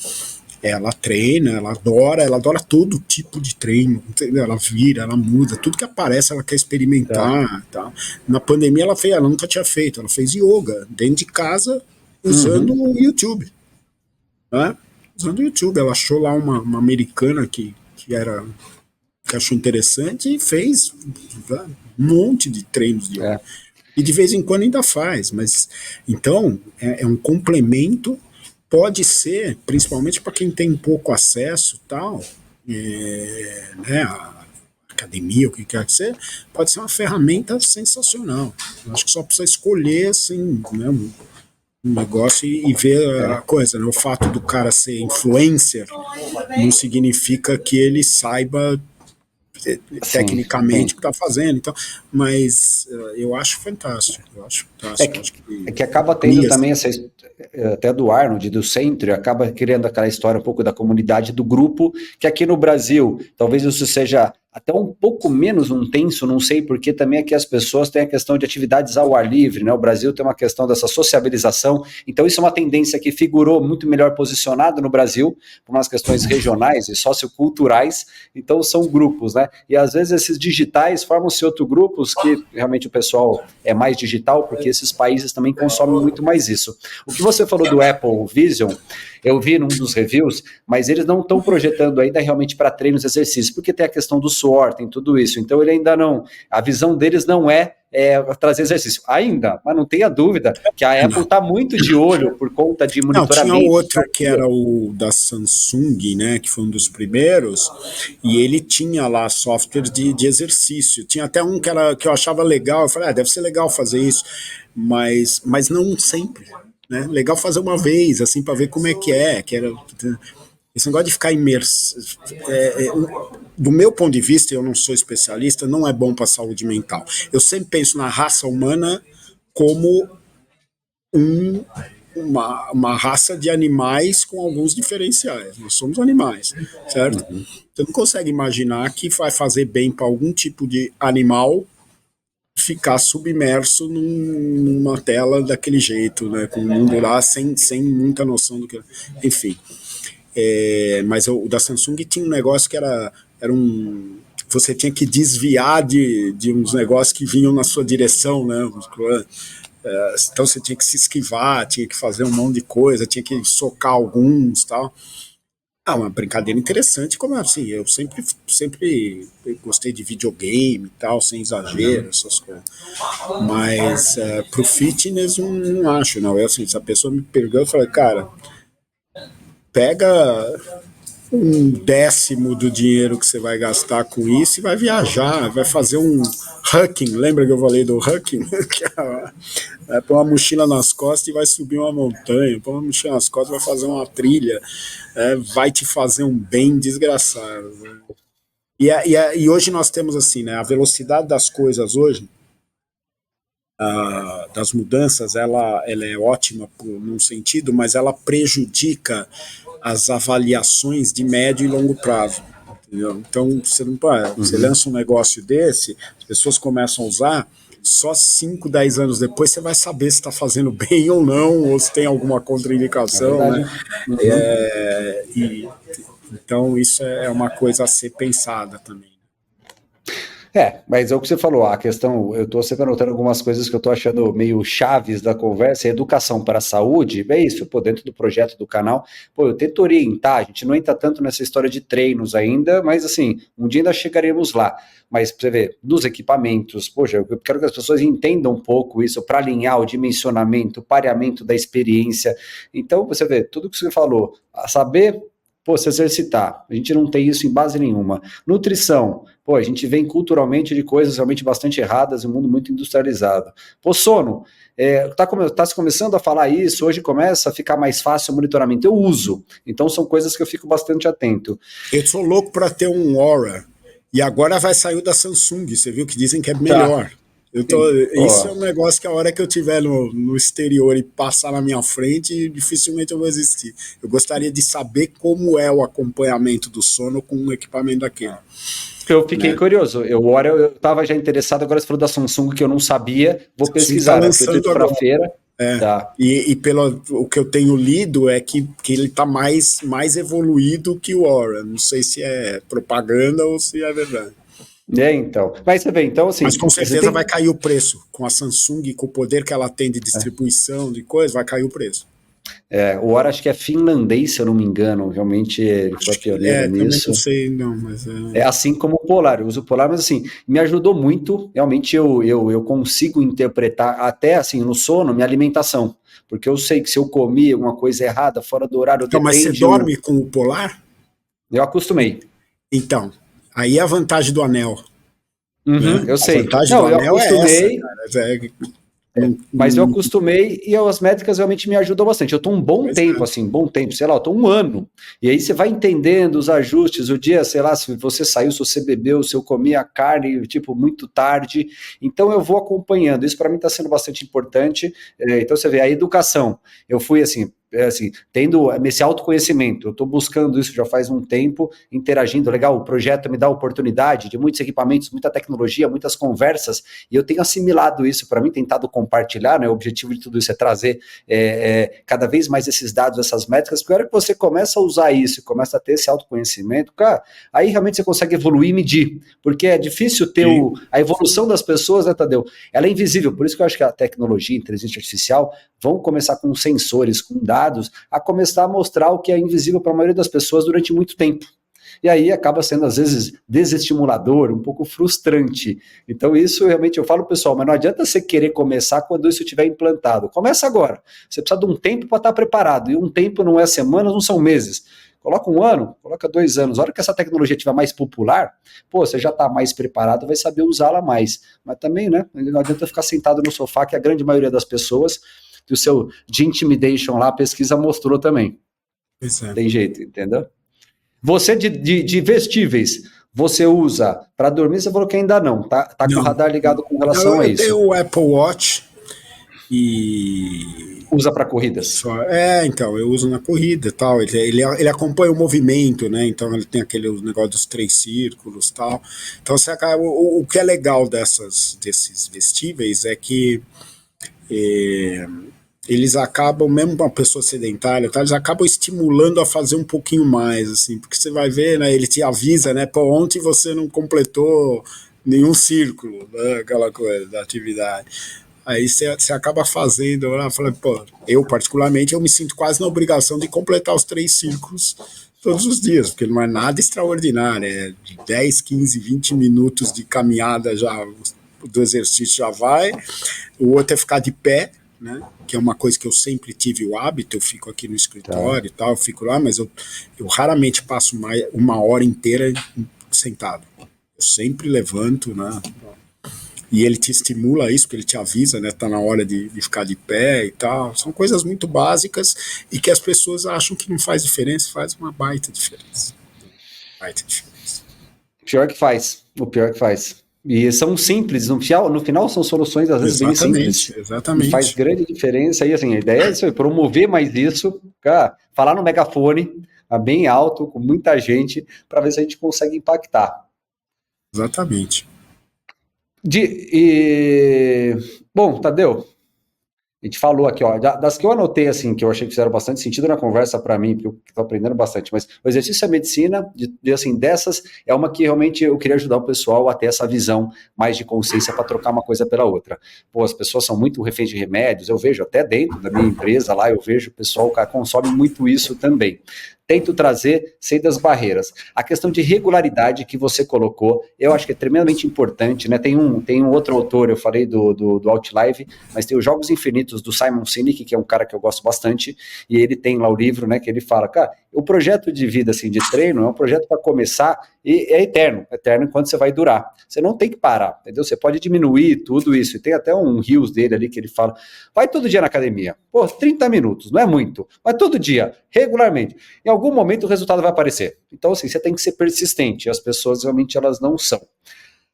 Ela treina, ela adora todo tipo de treino, entendeu? Ela vira, ela muda, tudo que aparece ela quer experimentar. Tá. Na pandemia ela nunca tinha feito, ela fez yoga dentro de casa usando o YouTube. Né? Usando o YouTube, ela achou lá uma americana que achou interessante e fez um monte de treinos de yoga. E de vez em quando ainda faz, mas então é um complemento. Pode ser, principalmente para quem tem pouco acesso, tal, né, a academia, o que quer que seja, pode ser uma ferramenta sensacional. Eu acho que só precisa escolher assim, né, um negócio e ver a coisa. Né? O fato do cara ser influencer não significa que ele saiba tecnicamente o que está fazendo, então, mas eu acho fantástico. É que acaba tendo também essa, até do Arnold, do Centro, acaba criando aquela história um pouco da comunidade, do grupo, que aqui no Brasil, talvez isso seja até um pouco menos intenso, não sei, porque também aqui as pessoas têm a questão de atividades ao ar livre, né? O Brasil tem uma questão dessa sociabilização, então isso é uma tendência que figurou muito melhor posicionado no Brasil, por umas questões regionais e socioculturais, então são grupos, né? E às vezes esses digitais formam-se outros grupos que realmente o pessoal é mais digital, porque esses países também consomem muito mais isso. O que você falou do Apple Vision, eu vi num dos reviews, mas eles não estão projetando ainda realmente para treinos e exercícios, porque tem a questão do suor, tem tudo isso. Então ele ainda não, a visão deles não é trazer exercício ainda, mas não tenha dúvida que a Apple está muito de olho por conta de monitoramento. Não, tinha outro que era o da Samsung, né, que foi um dos primeiros, e ele tinha lá software de exercício. Tinha até um que eu achava legal, eu falei, deve ser legal fazer isso, mas não sempre. Né? Legal fazer uma vez, assim, para ver como é que é. Que era, esse negócio de ficar imerso. Do meu ponto de vista, eu não sou especialista, não é bom para a saúde mental. Eu sempre penso na raça humana como uma raça de animais com alguns diferenciais. Nós somos animais, certo? Você não consegue imaginar que vai fazer bem para algum tipo de animal ficar submerso numa tela daquele jeito, né, com o mundo lá sem muita noção do que... Enfim. Mas o da Samsung tinha um negócio que era você tinha que desviar de uns negócios que vinham na sua direção, né? Então você tinha que se esquivar, tinha que fazer um monte de coisa, tinha que socar alguns e tal. Uma brincadeira interessante, como assim, eu sempre gostei de videogame e tal, sem exagero, essas coisas. Mas pro fitness não acho, não. Assim, se a pessoa me perguntou, eu falei, cara, pega um décimo do dinheiro que você vai gastar com isso e vai viajar, vai fazer um hiking, lembra que eu falei do hiking? Vai pôr uma mochila nas costas e vai subir uma montanha, pôr uma mochila nas costas e vai fazer uma trilha, vai te fazer um bem desgraçado. E hoje nós temos assim, né, a velocidade das coisas hoje, das mudanças, ela é ótima num sentido, mas ela prejudica as avaliações de médio e longo prazo. Entendeu? Então, você lança um negócio desse, as pessoas começam a usar, só 5, 10 anos depois você vai saber se está fazendo bem ou não, ou se tem alguma contraindicação. Né? Então, isso é uma coisa a ser pensada também. Mas é o que você falou, a questão, eu estou sempre anotando algumas coisas que eu estou achando meio chaves da conversa, educação para a saúde, é isso, dentro do projeto do canal, eu tento orientar, a gente não entra tanto nessa história de treinos ainda, mas assim, um dia ainda chegaremos lá, mas pra você ver, dos equipamentos, poxa, eu quero que as pessoas entendam um pouco isso, para alinhar o dimensionamento, o pareamento da experiência, então você vê, tudo que você falou, saber se exercitar, a gente não tem isso em base nenhuma. Nutrição, a gente vem culturalmente de coisas realmente bastante erradas, um mundo muito industrializado. Sono, tá se começando a falar isso, hoje começa a ficar mais fácil o monitoramento, eu uso, então são coisas que eu fico bastante atento. Eu sou louco para ter um Aura, e agora vai sair o da Samsung, você viu que dizem que é melhor. Tá. Isso é um negócio que a hora que eu estiver no exterior e passar na minha frente, dificilmente eu vou existir. Eu gostaria de saber como é o acompanhamento do sono com um equipamento daquele. Eu fiquei curioso. Eu estava já interessado, agora você falou da Samsung que eu não sabia, vou pesquisar. Tá lançando para a feira. Tá. E pelo o que eu tenho lido é que ele está mais evoluído que o Aura. Não sei se é propaganda ou se é verdade. Então. Mas você vê, então assim... Mas com certeza vai cair o preço. Com a Samsung, com o poder que ela tem de distribuição, de coisa, vai cair o preço. O Aura acho que é finlandês, se eu não me engano, realmente ele foi pioneiro nisso. Não sei, não, mas... assim como o Polar, eu uso o Polar, mas assim, me ajudou muito, realmente eu consigo interpretar até assim, no sono, minha alimentação, porque eu sei que se eu comi alguma coisa errada, fora do horário... Então, mas você dorme com o Polar? Eu acostumei. Então, aí é a vantagem do anel. Né? Eu sei. A vantagem do anel acostumei, é essa, mas eu acostumei e as métricas realmente me ajudam bastante. Eu estou um bom tempo, sei lá, eu estou um ano. E aí você vai entendendo os ajustes, o dia, sei lá, se você saiu, se você bebeu, se eu comia carne, tipo, muito tarde. Então eu vou acompanhando. Isso para mim está sendo bastante importante. Então você vê, a educação. Eu fui assim, tendo esse autoconhecimento, eu estou buscando isso já faz um tempo, interagindo, legal, o projeto me dá a oportunidade de muitos equipamentos, muita tecnologia, muitas conversas, e eu tenho assimilado isso para mim, tentado compartilhar, né, o objetivo de tudo isso é trazer cada vez mais esses dados, essas métricas, porque a hora que você começa a usar isso, começa a ter esse autoconhecimento, cara, aí realmente você consegue evoluir e medir, porque é difícil ter a evolução das pessoas, né, Tadeu? Ela é invisível, por isso que eu acho que a tecnologia, a inteligência artificial, vão começar com sensores, com dados, a começar a mostrar o que é invisível para a maioria das pessoas durante muito tempo. E aí acaba sendo, às vezes, desestimulador, um pouco frustrante. Então isso realmente, eu falo, pessoal, mas não adianta você querer começar quando isso estiver implantado. Começa agora. Você precisa de um tempo para estar preparado. E um tempo não é semanas, não são meses. Coloca 1 ano, coloca 2 anos. A hora que essa tecnologia estiver mais popular, você já está mais preparado, vai saber usá-la mais. Mas também, né, não adianta ficar sentado no sofá, que a grande maioria das pessoas, que o seu de intimidation lá, a pesquisa mostrou também. Tem jeito, entendeu? Você de vestíveis, você usa para dormir? Você falou que ainda não, tá com o radar ligado com relação a isso. Eu tenho o Apple Watch e... Usa para corridas? Então, eu uso na corrida e tal, ele acompanha o movimento, né, então ele tem aquele negócio dos 3 círculos e tal, então você acaba, o que é legal desses vestíveis é que eles acabam, mesmo uma pessoa sedentária, tá, eles acabam estimulando a fazer um pouquinho mais, assim, porque você vai ver, né, ele te avisa, né, ontem você não completou nenhum círculo, né, aquela coisa da atividade. Aí você acaba fazendo, eu falei, eu particularmente, eu me sinto quase na obrigação de completar os 3 círculos todos os dias, porque não é nada extraordinário, é de 10, 15, 20 minutos de caminhada já, do exercício já vai, o outro é ficar de pé, né? Que é uma coisa que eu sempre tive o hábito, eu fico aqui no escritório e tal, eu fico lá, mas eu raramente passo uma hora inteira sentado. Eu sempre levanto, né? E ele te estimula isso, porque ele te avisa, né? Tá na hora de ficar de pé e tal. São coisas muito básicas e que as pessoas acham que não faz diferença, faz uma baita diferença. Baita diferença. Pior que faz, o pior que faz. E são simples, no final são soluções às vezes bem simples. Exatamente. E faz grande diferença. E assim, a ideia é isso, promover mais isso, cara, falar no megafone, bem alto, com muita gente, para ver se a gente consegue impactar. Exatamente. Bom, Tadeu, a gente falou aqui, ó, das que eu anotei, assim, que eu achei que fizeram bastante sentido na conversa para mim, porque eu estou aprendendo bastante, mas o exercício é medicina, assim, dessas, é uma que realmente eu queria ajudar o pessoal a ter essa visão mais de consciência para trocar uma coisa pela outra. Pô, as pessoas são muito reféns de remédios, eu vejo até dentro da minha empresa lá, eu vejo o pessoal que consome muito isso também. Tento trazer sem das barreiras. A questão de regularidade que você colocou, eu acho que é tremendamente importante, né? Tem um outro autor, eu falei do Outlive, mas tem os Jogos Infinitos do Simon Sinek, que é um cara que eu gosto bastante, e ele tem lá o livro, né, que ele fala, cara, o projeto de vida, assim, de treino, é um projeto para começar e é eterno enquanto você vai durar. Você não tem que parar, entendeu? Você pode diminuir tudo isso, e tem até um Reels dele ali que ele fala, vai todo dia na academia, pô, 30 minutos, não é muito, mas todo dia, regularmente. Em algum momento o resultado vai aparecer. Então, assim, você tem que ser persistente, as pessoas realmente elas não são.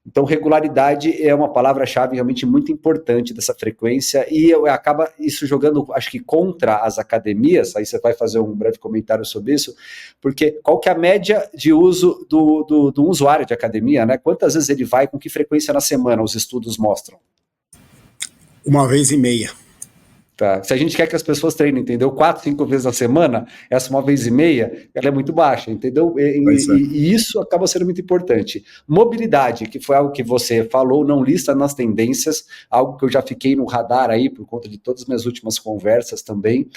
Então, regularidade é uma palavra-chave realmente muito importante dessa frequência e acaba isso jogando, acho que contra as academias, aí você vai fazer um breve comentário sobre isso, porque qual que é a média de uso do usuário de academia, né? Quantas vezes ele vai, com que frequência na semana os estudos mostram? 1,5 vezes. Tá. Se a gente quer que as pessoas treinem, entendeu? 4, 5 vezes na semana, essa 1,5 vezes, ela é muito baixa, entendeu? E isso acaba sendo muito importante. Mobilidade, que foi algo que você falou, não lista nas tendências, algo que eu já fiquei no radar aí, por conta de todas as minhas últimas conversas também.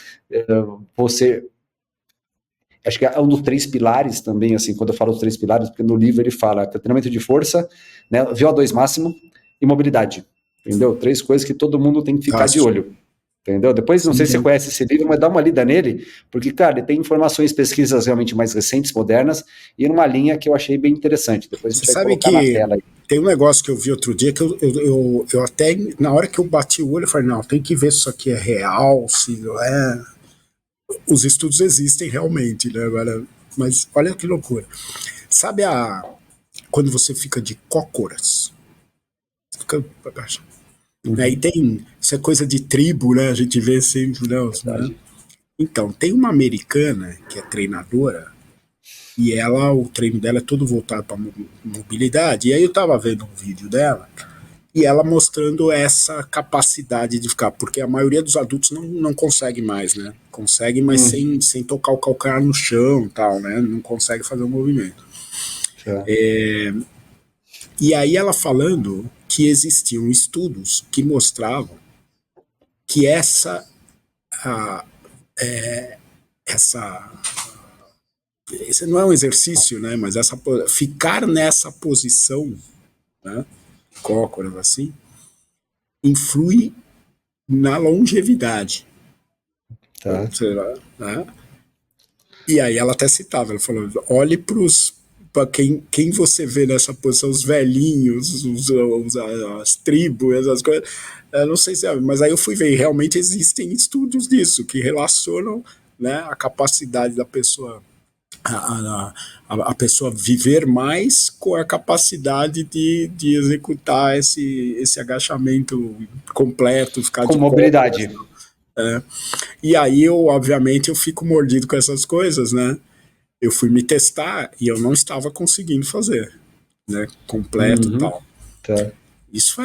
Acho que é um dos 3 pilares também, assim, quando eu falo dos 3 pilares, porque no livro ele fala treinamento de força, né, VO2 máximo e mobilidade, entendeu? 3 coisas que todo mundo tem que ficar de olho. Entendeu? Depois, não sei se você conhece esse livro, mas dá uma lida nele, porque, cara, ele tem informações, pesquisas realmente mais recentes, modernas, e numa linha que eu achei bem interessante. Depois a gente vai colocar na tela aí. Tem um negócio que eu vi outro dia que eu até, na hora que eu bati o olho, eu falei, não, tem que ver se isso aqui é real, se não é. Os estudos existem realmente, né? Agora, mas olha que loucura. Sabe quando você fica de cócoras? Fica agachado. Aí tem essa coisa de tribo, né? A gente vê sempre, né? Então, tem uma americana que é treinadora e o treino dela é todo voltado para mobilidade. E aí eu tava vendo um vídeo dela e ela mostrando essa capacidade de ficar, porque a maioria dos adultos não consegue mais, né? Consegue, mas sem tocar o calcanhar no chão e tal, né? Não consegue fazer o movimento. E aí ela falando que existiam estudos que mostravam que esse não é um exercício, né? Mas ficar nessa posição, né? Cócoras assim, influi na longevidade. Tá. Né? E aí ela até citava, ela falou, olhe para quem você vê nessa posição, os velhinhos, as tribos, essas coisas, eu não sei se é, mas aí eu fui ver, realmente existem estudos disso, que relacionam, né, a capacidade da pessoa, a pessoa viver mais com a capacidade de executar esse agachamento completo, ficar com mobilidade. E aí obviamente eu fico mordido com essas coisas, né? Eu fui me testar e eu não estava conseguindo fazer, né? Completo e tal. Tá. Isso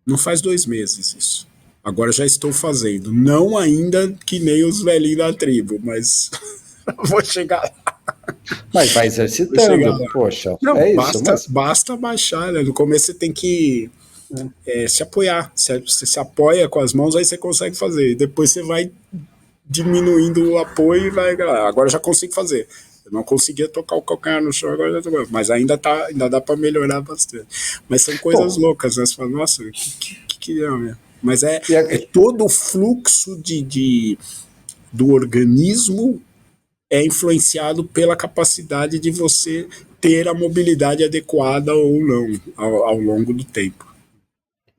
não faz 2 meses isso. Agora já estou fazendo. Não ainda que nem os velhinhos da tribo, mas vou chegar lá. Mas vai exercitando, poxa. Não, é basta baixar, né? No começo você tem que se apoiar. Você se apoia com as mãos, aí você consegue fazer. Depois você vai diminuindo o apoio e vai. Agora já consigo fazer. Eu não conseguia tocar o calcanhar no chão, agora já tô, mas ainda dá para melhorar bastante. Mas são coisas loucas, né? Você fala, nossa, que é, Mas é todo o fluxo do organismo é influenciado pela capacidade de você ter a mobilidade adequada ou não ao longo do tempo.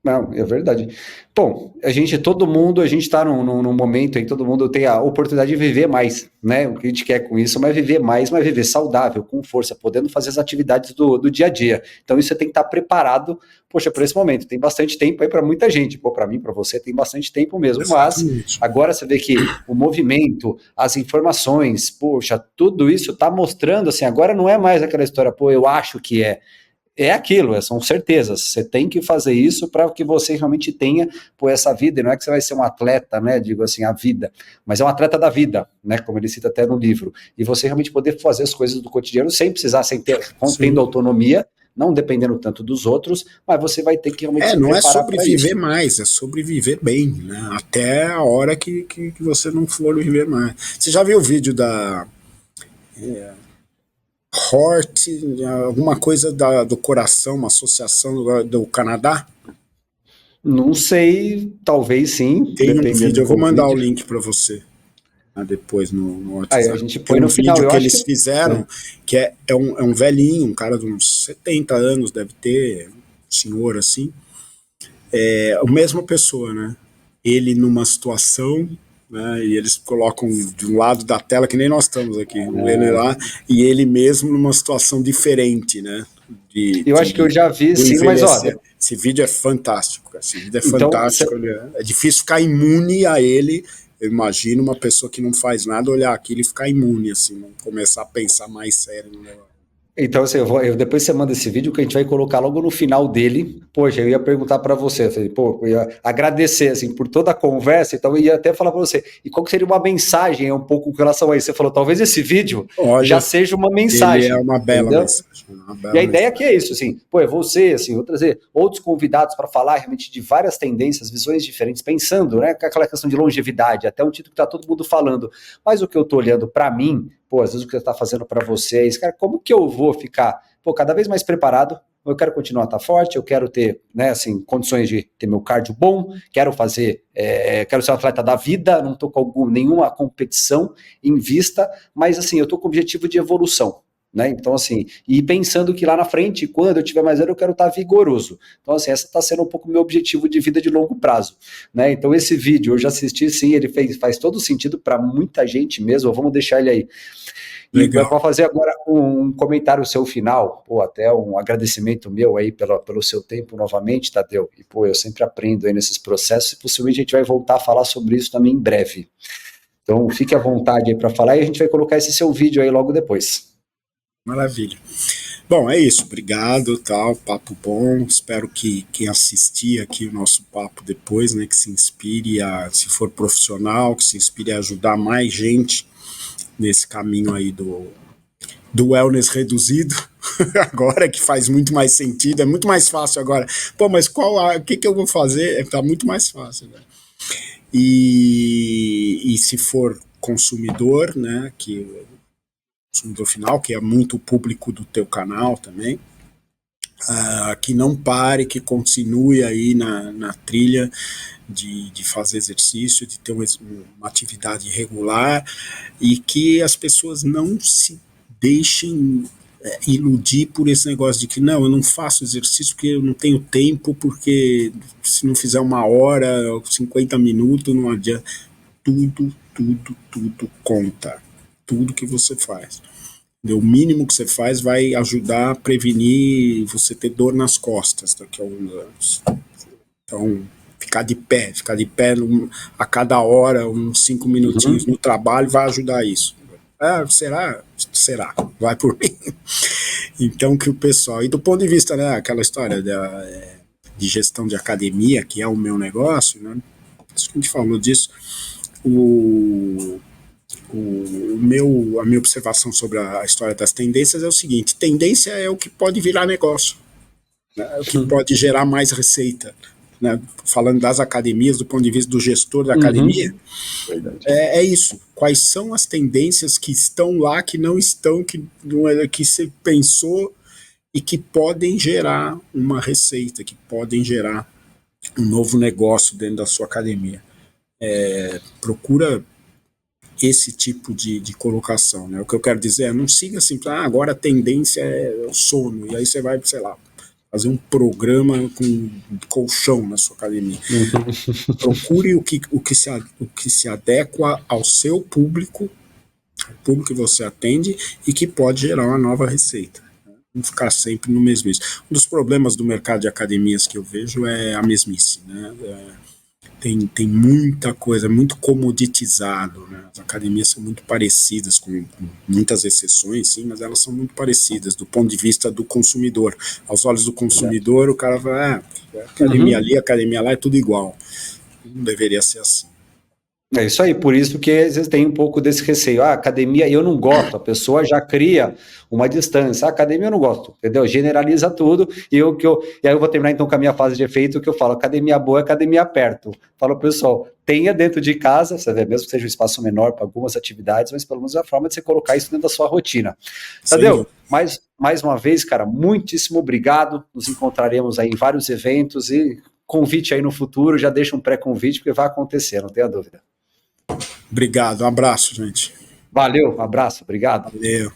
Não, é verdade. Bom, todo mundo, a gente está num momento em que todo mundo tem a oportunidade de viver mais, né? O que a gente quer com isso, mas viver mais, mas viver saudável, com força, podendo fazer as atividades do dia a dia. Então, isso você tem que estar preparado, poxa, para esse momento. Tem bastante tempo aí para muita gente. Pô, para mim, para você, tem bastante tempo mesmo. Exatamente. Mas agora você vê que o movimento, as informações, poxa, tudo isso está mostrando, assim, agora não é mais aquela história, pô, eu acho que é aquilo, são certezas. Você tem que fazer isso para que você realmente tenha essa vida. E não é que você vai ser um atleta, né? Digo assim, a vida, mas é um atleta da vida, né? Como ele cita até no livro. E você realmente poder fazer as coisas do cotidiano sem precisar, tendo autonomia, não dependendo tanto dos outros, mas você vai ter que realmente se preparar. Não é sobreviver isso. Mais, é sobreviver bem, né? Até a hora que você não for viver mais. Você já viu o vídeo da Hort, alguma coisa do coração, uma associação do Canadá? Não sei, talvez sim. Tem um vídeo, eu vou mandar o link para você depois no WhatsApp. Aí a gente põe no final. Vídeo que eles fizeram, que é um velhinho, um cara de uns 70 anos, deve ter, um senhor assim, a mesma pessoa, né? Ele numa situação, né, e eles colocam de um lado da tela, que nem nós estamos aqui, ele lá, e ele mesmo numa situação diferente, né? Eu acho que eu já vi, sim, mas olha... Esse vídeo é fantástico, esse vídeo é fantástico. É difícil ficar imune a ele. Eu imagino uma pessoa que não faz nada olhar aquilo e ficar imune, assim, não começar a pensar mais sério no negócio. Então, assim, depois você manda esse vídeo que a gente vai colocar logo no final dele. Poxa, eu ia perguntar para você, eu ia agradecer, assim, por toda a conversa, então eu ia até falar para você, e qual que seria uma mensagem um pouco com relação a isso? Você falou, talvez esse vídeo já seja uma mensagem. Ele é uma bela mensagem. E a ideia aqui é isso, assim, é você, assim, vou trazer outros convidados para falar realmente de várias tendências, visões diferentes, pensando, né, com aquela questão de longevidade, até um título que está todo mundo falando, mas o que eu estou olhando para mim, às vezes o que você está fazendo para vocês, cara, como que eu vou ficar, cada vez mais preparado? Eu quero continuar a estar forte, eu quero ter, né, assim, condições de ter meu cardio bom, quero fazer, quero ser um atleta da vida, não estou com nenhuma competição em vista, mas assim, eu estou com o objetivo de evolução. Né? Então, assim, e pensando que lá na frente, quando eu tiver mais velho, eu quero estar vigoroso. Então, assim, essa está sendo um pouco o meu objetivo de vida de longo prazo. Né? Então, esse vídeo eu já assisti, sim, ele faz todo sentido para muita gente mesmo. Vamos deixar ele aí. E para fazer agora um comentário seu final, até um agradecimento meu aí pelo seu tempo novamente, Tadeu. E, eu sempre aprendo aí nesses processos e possivelmente a gente vai voltar a falar sobre isso também em breve. Então, fique à vontade aí para falar e a gente vai colocar esse seu vídeo aí logo depois. Maravilha. Bom, é isso. Obrigado, papo bom. Espero que quem assistir aqui o nosso papo depois, né, que se inspire se for profissional, que se inspire a ajudar mais gente nesse caminho aí do wellness reduzido, agora que faz muito mais sentido, é muito mais fácil agora. Mas o que eu vou fazer? Tá muito mais fácil, né? E se for consumidor, né, consumidor final, que é muito o público do teu canal também, que não pare, que continue aí na trilha de fazer exercício, de ter uma atividade regular e que as pessoas não se deixem iludir por esse negócio de que não, eu não faço exercício porque eu não tenho tempo, porque se não fizer 1 hora, 50 minutos, não adianta. Tudo conta. Tudo que você faz. O mínimo que você faz vai ajudar a prevenir você ter dor nas costas daqui a alguns anos. Então, ficar de pé a cada hora, uns 5 minutinhos no trabalho vai ajudar isso. Será? Será. Vai por mim. Então, que o pessoal... E do ponto de vista, né, aquela história de gestão de academia, que é o meu negócio, né? Acho que a gente falou disso. A minha observação sobre a história das tendências é o seguinte: tendência é o que pode virar negócio, né? É o que pode gerar mais receita, né? Falando das academias, do ponto de vista do gestor da academia, é isso. Quais são as tendências que estão lá, que não estão, que você pensou e que podem gerar uma receita, que podem gerar um novo negócio dentro da sua academia. Procura esse tipo de colocação, né? O que eu quero dizer é, não siga assim, agora a tendência é o sono, e aí você vai, sei lá, fazer um programa com colchão na sua academia. Procure o que se adequa ao seu público, o público que você atende, e que pode gerar uma nova receita. Não ficar sempre no mesmice. Um dos problemas do mercado de academias que eu vejo é a mesmice, né? Tem muita coisa, muito comoditizado, né? As academias são muito parecidas, com muitas exceções, sim, mas elas são muito parecidas do ponto de vista do consumidor. Aos olhos do consumidor, o cara fala, academia ali, academia lá, é tudo igual. Não deveria ser assim. É isso aí, por isso que às vezes tem um pouco desse receio. Academia eu não gosto, a pessoa já cria uma distância. Academia eu não gosto, entendeu? Generaliza tudo, e aí eu vou terminar então com a minha fase de efeito, que eu falo, academia boa é academia perto. Falo, pessoal, tenha dentro de casa, você vê, mesmo que seja um espaço menor para algumas atividades, mas pelo menos é a forma de você colocar isso dentro da sua rotina. Tadeu, mais uma vez, cara, muitíssimo obrigado, nos encontraremos aí em vários eventos, e convite aí no futuro, já deixa um pré-convite, porque vai acontecer, não tenha dúvida. Obrigado, um abraço, gente. Valeu, um abraço, obrigado. Valeu.